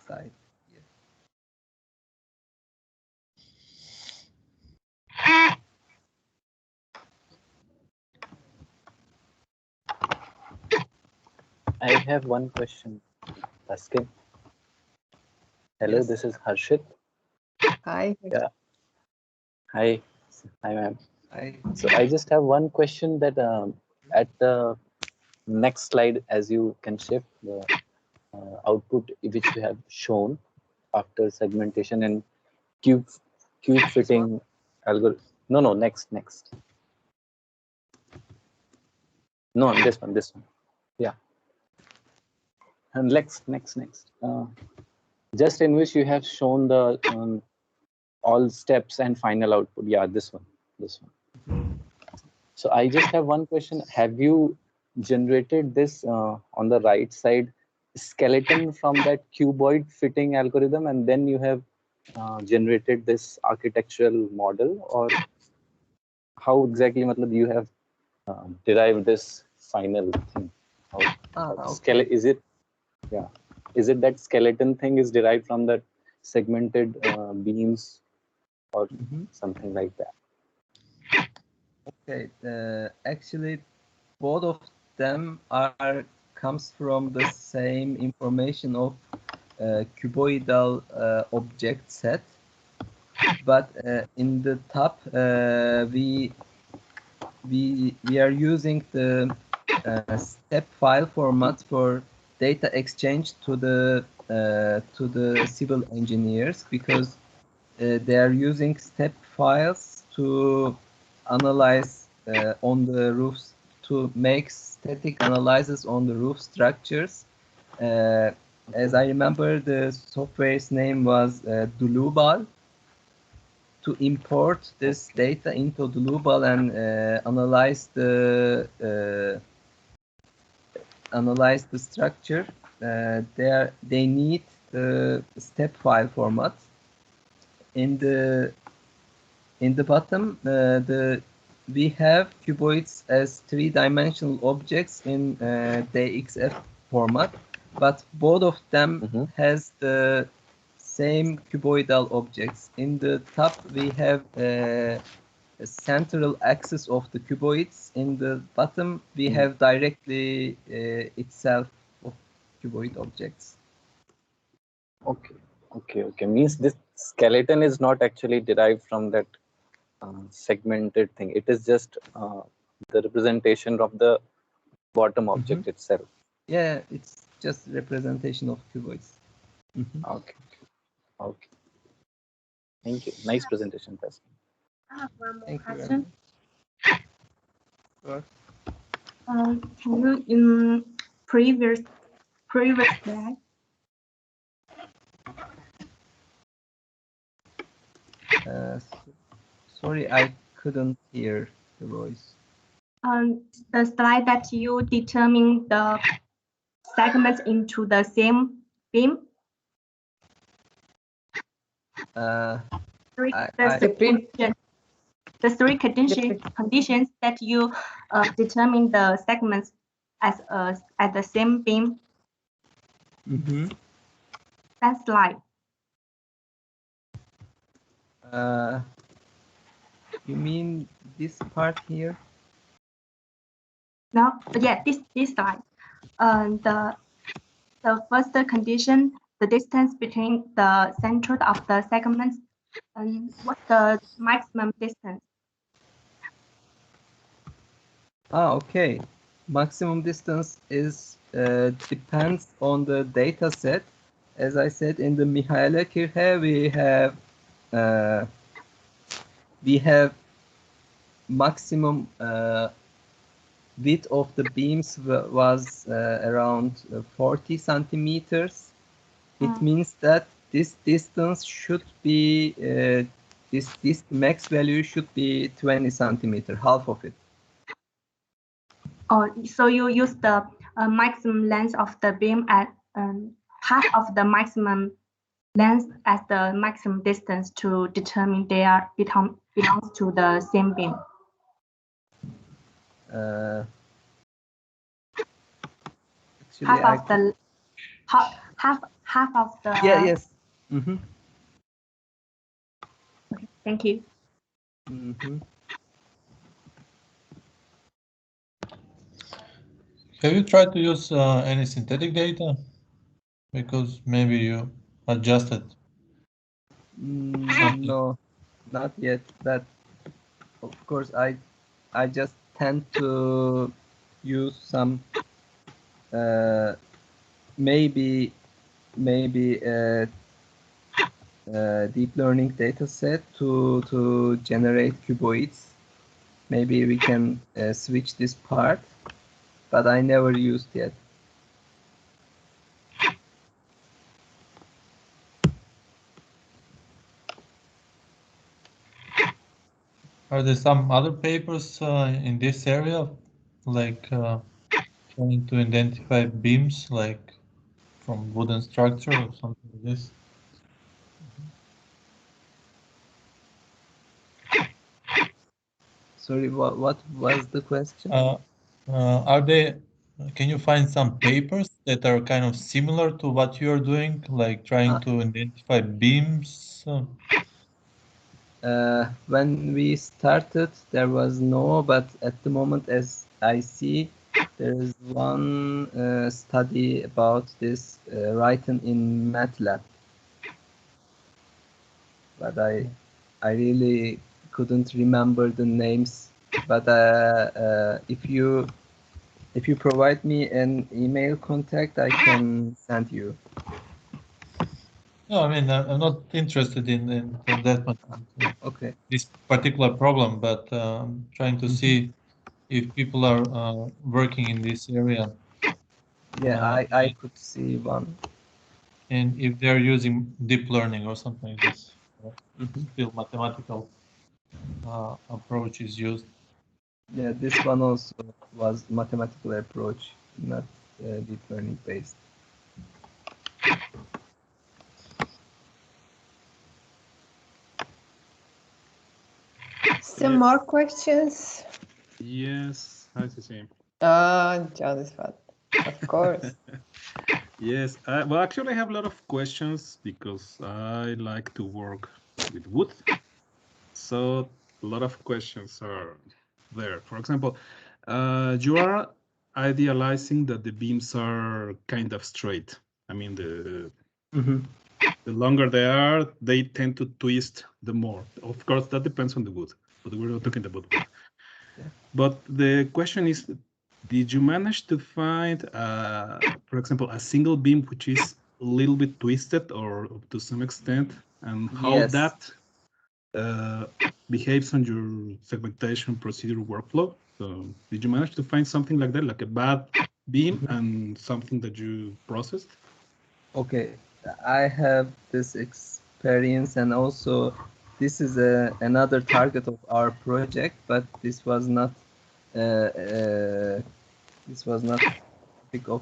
side. I have one question, Taskin. Hello, yes. This is Harshit. Hi. Yeah. Hi, ma'am. Hi. So I just have one question that at the next slide, as you can shift the output which you have shown after segmentation and cube fitting algorithm. No, next. No, this one. Yeah. And next. Just in which you have shown the all steps and final output. Yeah, this one. So I just have one question. Have you generated this on the right side skeleton from that cuboid fitting algorithm, and then you have generated this architectural model, or how exactly you have derived this final thing? Okay. Is it that skeleton thing is derived from that segmented beams or something like that? Okay, actually both of them comes from the same information of cuboidal object set, but in the top we are using the step file format for data exchange to the civil engineers, because they are using step files to analyze on the roofs, to make static analysis on the roof structures. As I remember, the software's name was Dulubal. To import this data into Dulubal and analyze the structure, they need the step file format. In the bottom, we have cuboids as 3-dimensional objects in DXF format, but both of them has the same cuboidal objects. In the top, we have central axis of the cuboids. In the bottom, we have directly itself of cuboid objects. Okay. Means this skeleton is not actually derived from that segmented thing. It is just the representation of the bottom object itself. Yeah, it's just representation of cuboids. Okay. Thank you. Nice presentation, Taskin. I have one more Thank you very question. much. Can you in previous slide? Sorry, I couldn't hear the voice. The slide that you determine the segments into the same beam. The three conditions that you determine the segments as at the same beam. That slide. You mean this part here? No, yeah, this slide. The first condition, the distance between the center of the segments, and what's the maximum distance? Okay. Maximum distance is depends on the data set. As I said, in the Mihaela Kirche, we have maximum width of the beams was around 40 centimeters. It means that this distance should be this max value should be 20 centimeter, half of it. Oh, so you use the maximum length of the beam at half of the maximum length as the maximum distance to determine they are belongs to the same beam. Actually, half of the. Yeah. Yes. Okay, thank you. Have you tried to use any synthetic data? Because maybe you adjusted. No, not yet. That, of course, I just tend to use some maybe deep learning data set to generate cuboids. Maybe we can switch this part, but I never used yet. Are there some other papers in this area, like trying to identify beams, like from wooden structure or something like this? Sorry, what was the question? Are they? Can you find some papers that are kind of similar to what you are doing, like trying to identify beams? When we started, there was no, but at the moment, as I see, there is one study about this written in MATLAB. But I really couldn't remember the names. But if you provide me an email contact, I can send you. No, I mean, I'm not interested in that much. Okay. This particular problem, but trying to see if people are working in this area. Yeah, I could see one. And if they're using deep learning or something like this, still mathematical approach is used. Yeah, this one also was mathematical approach, not deep learning based. Some more questions? Yes, hi, Ceci. Joseph, of course. Yes, well, actually, I have a lot of questions because I like to work with wood. So a lot of questions are there. For example, you are idealizing that the beams are kind of straight. I mean, the longer they are, they tend to twist the more. Of course, that depends on the wood, but we're not talking about wood. Yeah. But the question is, did you manage to find, for example, a single beam which is a little bit twisted or to some extent, and how Yes. that behaves on your segmentation procedure workflow? So did you manage to find something like that, like a bad beam and something that you processed? Okay, I have this experience, and also this is another target of our project, but this was not topic of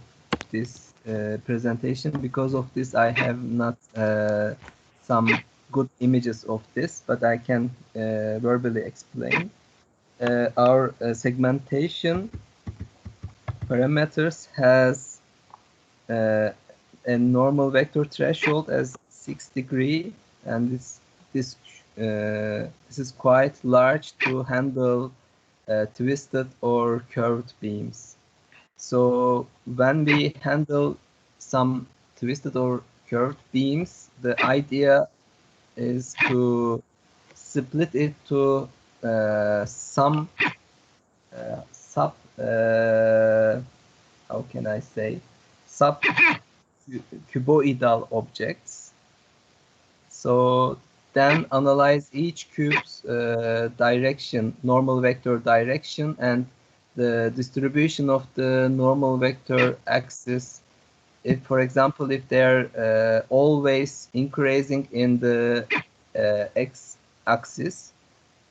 this presentation. Because of this, I have not some good images of this, but I can verbally explain. Our segmentation parameters has a normal vector threshold as 6 degree, and this is quite large to handle twisted or curved beams. So when we handle some twisted or curved beams, the idea is to split it to some sub how can I say, sub cuboidal objects. So then analyze each cube's direction, normal vector direction, and the distribution of the normal vector axis. If, for example, if they're always increasing in the x-axis,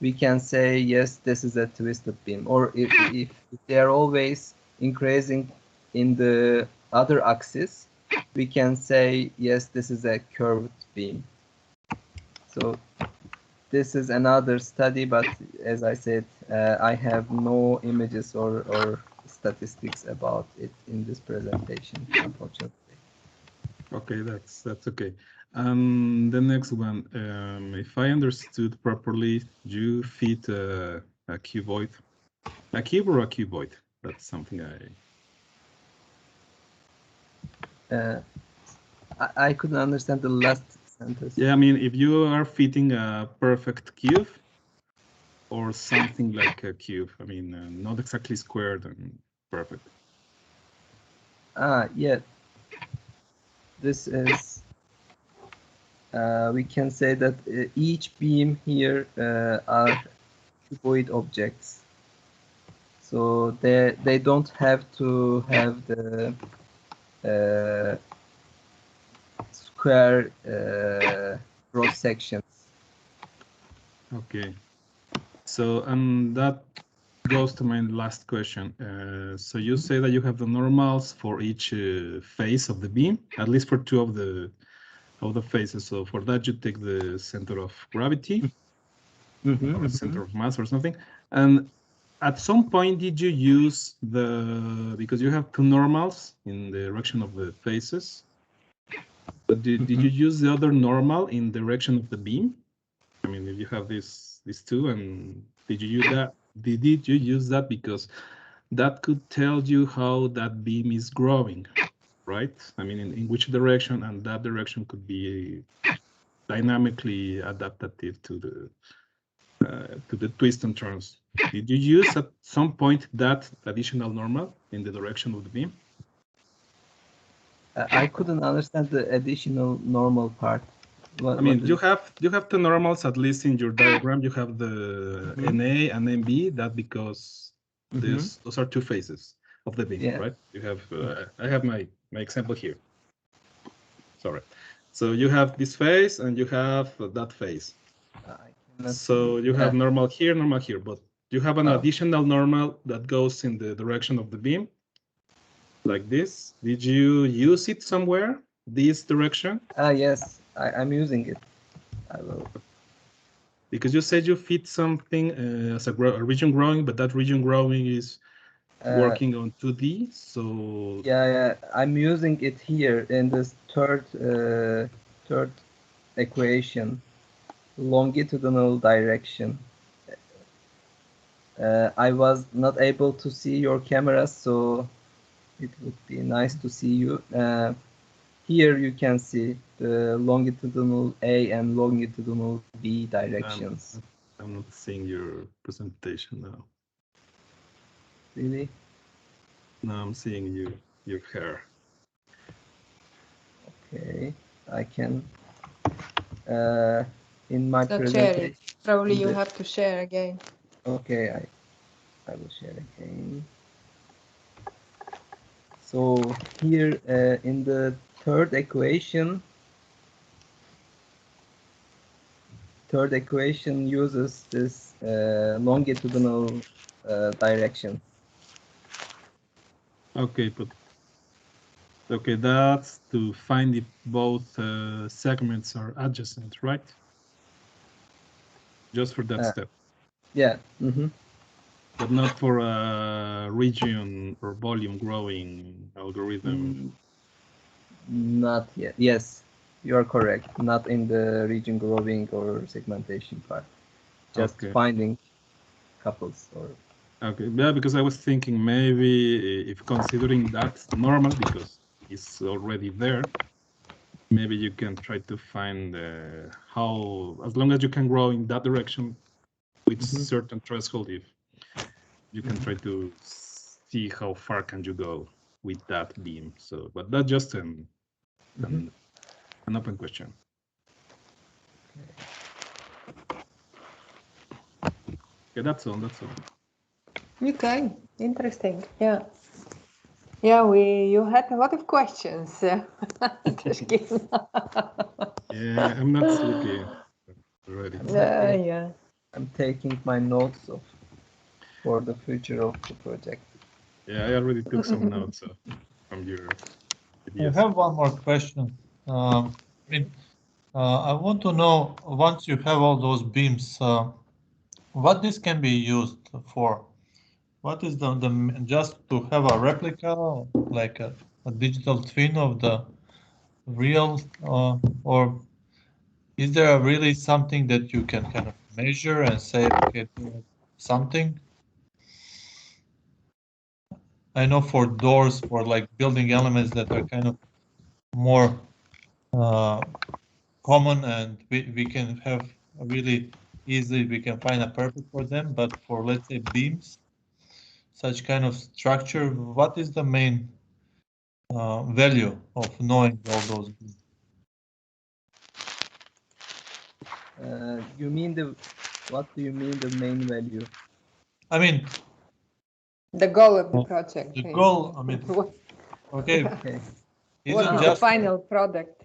we can say, yes, this is a twisted beam. Or if they are always increasing in the other axis, we can say, yes, this is a curved beam. So this is another study, but as I said, I have no images or statistics about it in this presentation, unfortunately. Okay, that's okay. The next one, if I understood properly, you fit a cuboid, a cube or a cuboid? That's something I couldn't understand the last sentence. Yeah, I mean, if you are fitting a perfect cube or something like a cube, I mean, not exactly squared and perfect. Yeah. This is, we can say that each beam here are cuboid objects. So they don't have to have the square cross sections. Okay. So, that goes to my last question. So you say that you have the normals for each face of the beam, at least for two of the faces. So for that, you take the center of gravity or center of mass or something. And at some point, did you use because you have two normals in the direction of the faces, but did you use the other normal in the direction of the beam? I mean, if you have these two, and did you use that? Did you use that because that could tell you how that beam is growing, right? I mean, in which direction, and that direction could be dynamically adaptive to the twist and turns. Did you use at some point that additional normal in the direction of the beam? I couldn't understand the additional normal part. I mean, you have the normals, at least in your diagram. You have the NA and NB. That because those are two faces of the beam, right? You have I have my example here. Sorry. So you have this face and you have that face. So you have normal here, but you have an additional normal that goes in the direction of the beam, like this. Did you use it somewhere, this direction? Yes, I'm using it. I will. Because you said you fit something as a region growing, but that region growing is working on 2D. So yeah, I'm using it here in this third equation, longitudinal direction. I was not able to see your cameras, so it would be nice to see you. Here you can see the longitudinal A and longitudinal B directions. I'm not seeing your presentation now. Really? No, I'm seeing your hair. Okay, I can. In my It's not presentation. sharing. Probably you the- have to share again. Okay, I will share again. So here in the third equation uses this longitudinal direction. Okay, but okay, that's to find if both segments are adjacent, right? Just for that step. Yeah. Mm-hmm. But not for a region or volume growing algorithm. Not yet. Yes, you are correct. Not in the region growing or segmentation part. Just Okay. finding couples or. Okay, yeah, because I was thinking maybe if considering that normal, because it's already there, maybe you can try to find how, as long as you can grow in that direction with certain threshold, if you can try to see how far can you go with that beam. So, but that's just an open question. Okay, that's all. That's all. Okay, interesting. Yeah. Yeah, you had a lot of questions. Taskin. Yeah, I'm not sleepy already. Yeah. I'm taking my notes for the future of the project. Yeah, I already took some notes from your videos. I have one more question. I want to know, once you have all those beams, what this can be used for? What is the just to have a replica, like a digital twin of the real, or is there really something that you can kind of measure and say, okay, something? I know for doors, for like building elements that are kind of more common, and we can have really easily, we can find a purpose for them, but for, let's say, beams, such kind of structure, what is the main value of knowing all those beams? You mean what do you mean the main value? I mean, the goal of the project. The goal, I mean, okay. Is What's it the just final product?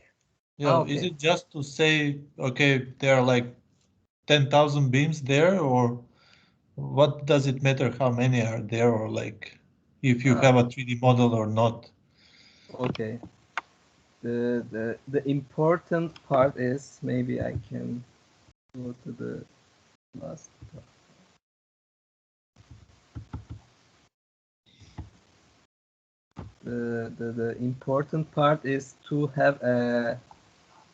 Yeah, okay. Is it just to say, okay, there are like 10,000 beams there, or what does it matter how many are there, or like if you have a 3D model or not? Okay. The important part is, maybe I can go to the last part. The important part is to have a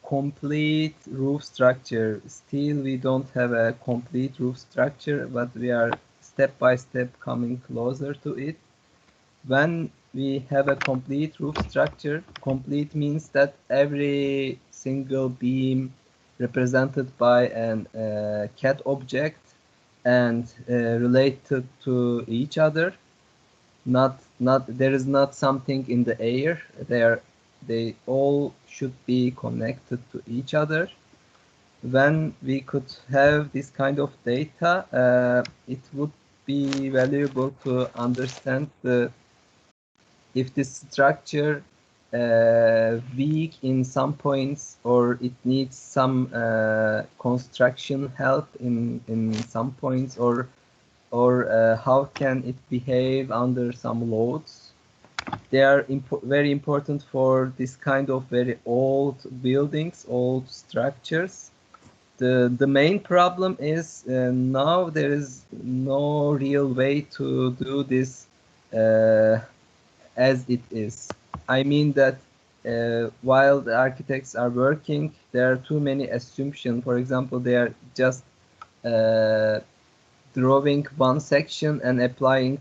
complete roof structure. Still, we don't have a complete roof structure, but we are step by step coming closer to it. When we have a complete roof structure, complete means that every single beam represented by an CAD object and related to each other. Not there is not something in the air. They all should be connected to each other. When we could have this kind of data, it would be valuable to understand if this structure weak in some points, or it needs some construction help in some points, or how can it behave under some loads. They are very important for this kind of very old buildings, old structures. The main problem is now there is no real way to do this as it is. I mean that while the architects are working, there are too many assumptions. For example, they are just drawing one section and applying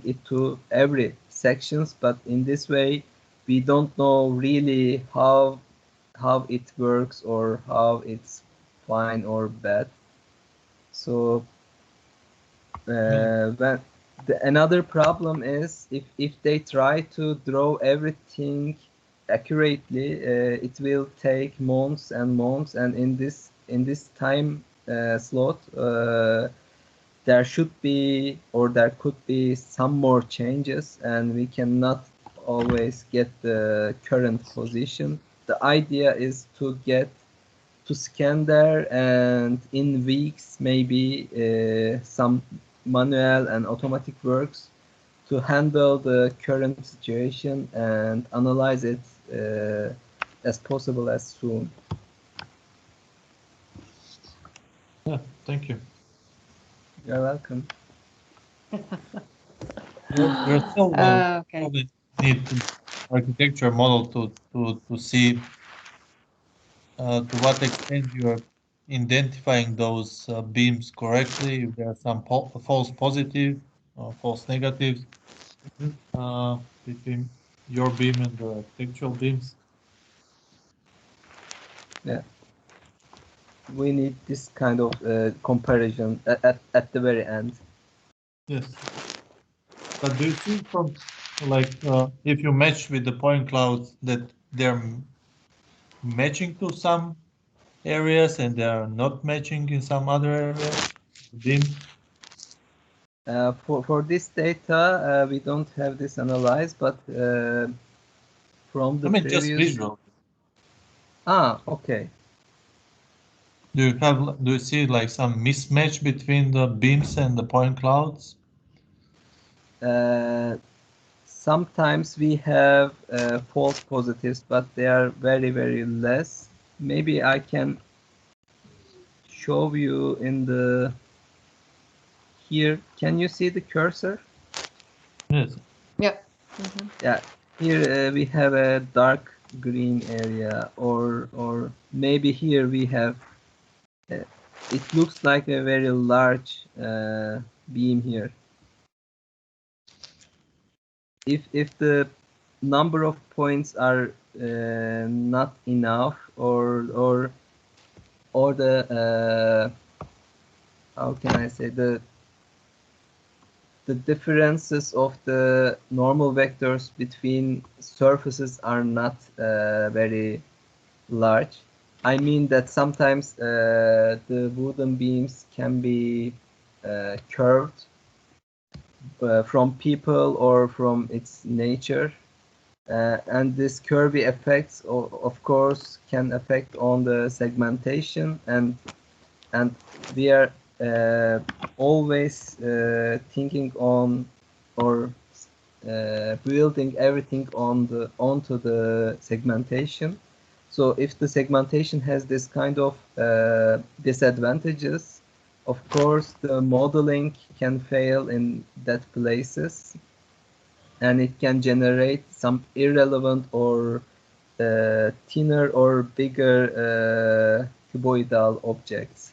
it to every sections, but in this way we don't know really how it works or how it's fine or bad. So another problem is if they try to draw everything accurately, it will take months and months, and in this time slot there should be or there could be some more changes, and we cannot always get the current position. The idea is to scan there, and in weeks maybe some manual and automatic works to handle the current situation and analyze it as possible as soon. Yeah, thank you. You're welcome. You're still Okay. probably need to architecture model to see to what extent you are identifying those beams correctly, if there are some false positive or false negatives between your beam and the architectural beams. Yeah, we need this kind of comparison at the very end. Yes, but do you see from like if you match with the point clouds that they're matching to some areas and they are not matching in some other areas? Beams. For this data, we don't have this analyzed, but from the just previous. visual. Okay. Do you see like some mismatch between the beams and the point clouds? Sometimes we have false positives, but they are very, very less. Maybe I can show you in the here. Can you see the cursor? Yes. Yeah. Yeah. Here we have a dark green area, or maybe here we have. It looks like a very large beam here. If the number of points are not enough, or the how can I say, the differences of the normal vectors between surfaces are not very large. I mean that sometimes the wooden beams can be curved from people or from its nature, and this curvy effects of course can affect on the segmentation, and we are always thinking on or building everything onto the segmentation. So if the segmentation has this kind of disadvantages, of course the modeling can fail in that places, and it can generate some irrelevant or thinner or bigger cuboidal objects.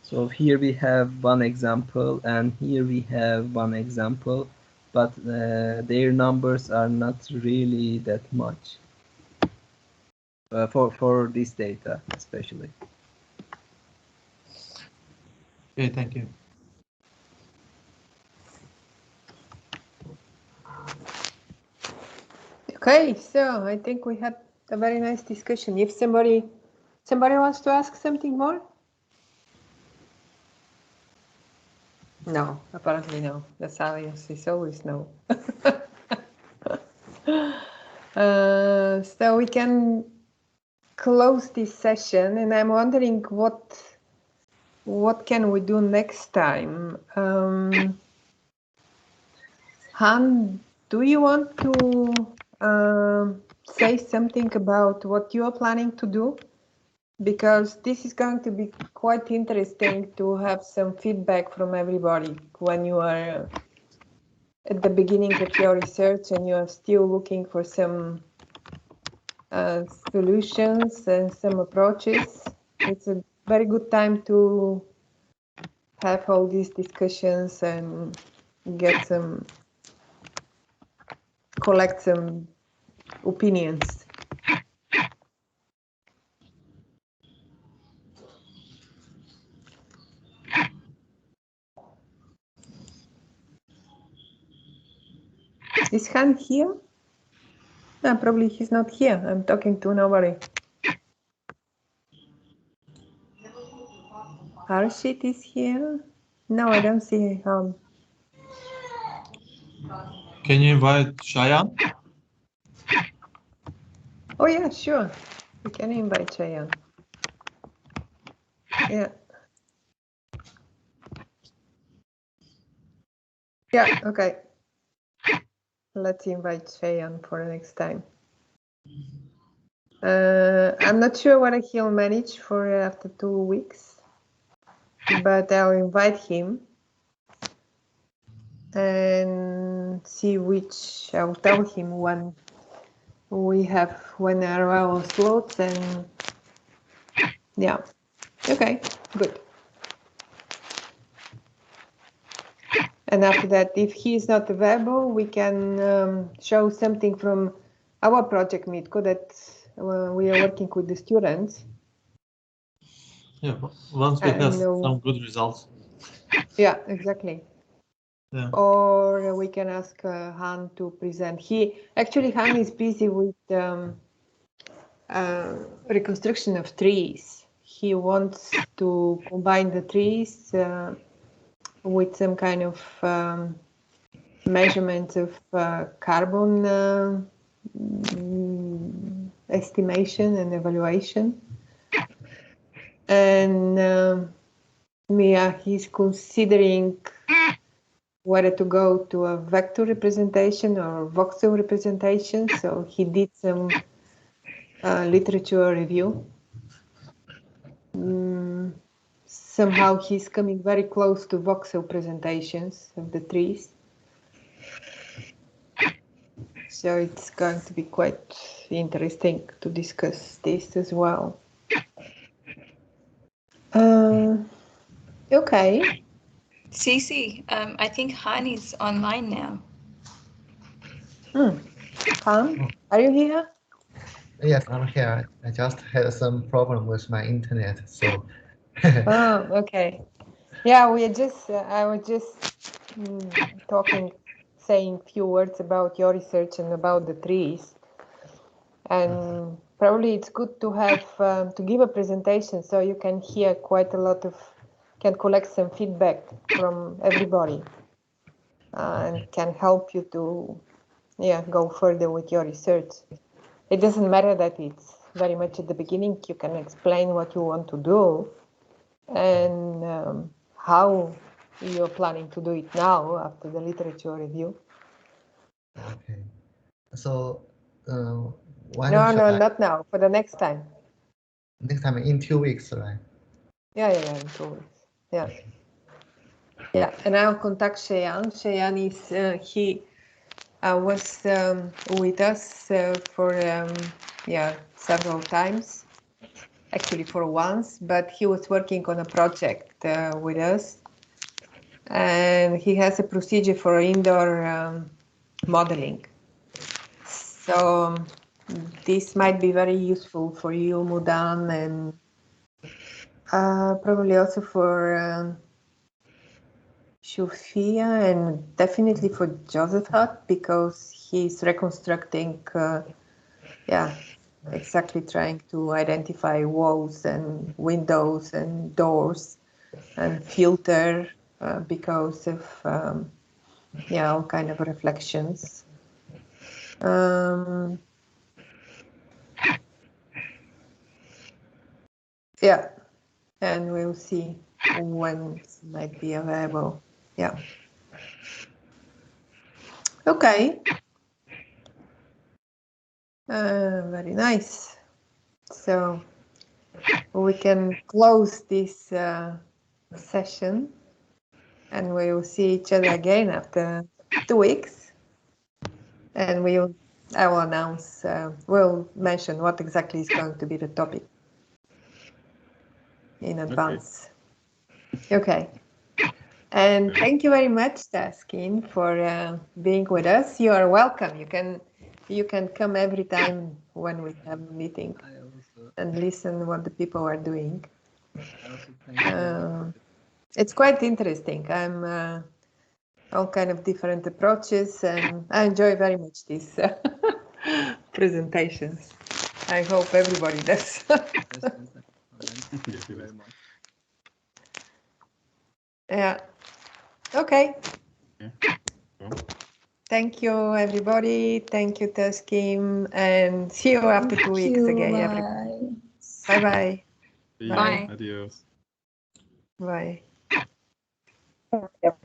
So here we have one example, and here we have one example, but their numbers are not really that much for this data especially. Okay, thank you. Okay, so I think we had a very nice discussion. If somebody wants to ask something more? No, apparently no. The silence is always no. So we can close this session, and I'm wondering what can we do next time? Han, do you want to say something about what you are planning to do? Because this is going to be quite interesting to have some feedback from everybody when you are at the beginning of your research and you are still looking for some solutions and some approaches. It's a very good time to have all these discussions and collect some opinions. Is Han here? No, probably he's not here. I'm talking to nobody. Harshit is here? No, I don't see him. Can you invite Cheyenne? Oh yeah, sure. We can invite Cheyenne. Yeah. Yeah, okay. Let's invite Cheyenne for the next time. I'm not sure whether he'll manage for after 2 weeks, but I'll invite him and see I'll tell him when are our slots, and yeah. Okay, good. And after that, if he's not available, we can show something from our project Mitko that we are working with the students. Yeah, once we have some good results. Yeah, exactly. Yeah. Or we can ask Han to present. Han is busy with reconstruction of trees. He wants to combine the trees with some kind of measurement of carbon estimation and evaluation. And he's considering whether to go to a vector representation or voxel representation. So he did some literature review. Somehow he's coming very close to voxel presentations of the trees. So it's going to be quite interesting to discuss this as well. Okay. Cece, I think Han is online now. Han, are you here? Yes, I'm here. I just had some problem with my internet, so. Oh, okay. Yeah, I was just saying a few words about your research and about the trees. And probably it's good to have to give a presentation so you can hear can collect some feedback from everybody and can help you to go further with your research. It doesn't matter that it's very much at the beginning. You can explain what you want to do and how you're planning to do it now after the literature review. Okay. So why No, don't you not now. For the next time. Next time in 2 weeks, right? Yeah, in 2 weeks. Yeah. Yeah, and I'll contact Cheyenne. Cheyenne is he was with us for several times, actually for once, but he was working on a project with us, and he has a procedure for indoor modeling. So this might be very useful for you, Mudan, and probably also for Shufia, and definitely for Joseph Hutt, because he's reconstructing, exactly trying to identify walls and windows and doors and filter because of all kind of reflections. And we'll see when it might be available. Yeah. Okay. Very nice. So we can close this session, and we will see each other again after 2 weeks. And I will announce, we'll mention what exactly is going to be the topic. in advance. Okay. And thank you very much, Taskin, for being with us. You are welcome. You can come every time when we have a meeting and listen what the people are doing. It's quite interesting. I'm all kind of different approaches, and I enjoy very much these presentations. I hope everybody does. Thank you very much. Yeah. Okay. Yeah. Well, Thank you, everybody. Thank you, Taskim, and see you after 2 weeks again. Everybody. Bye-bye. see you. Bye. Adios. Bye. Yep.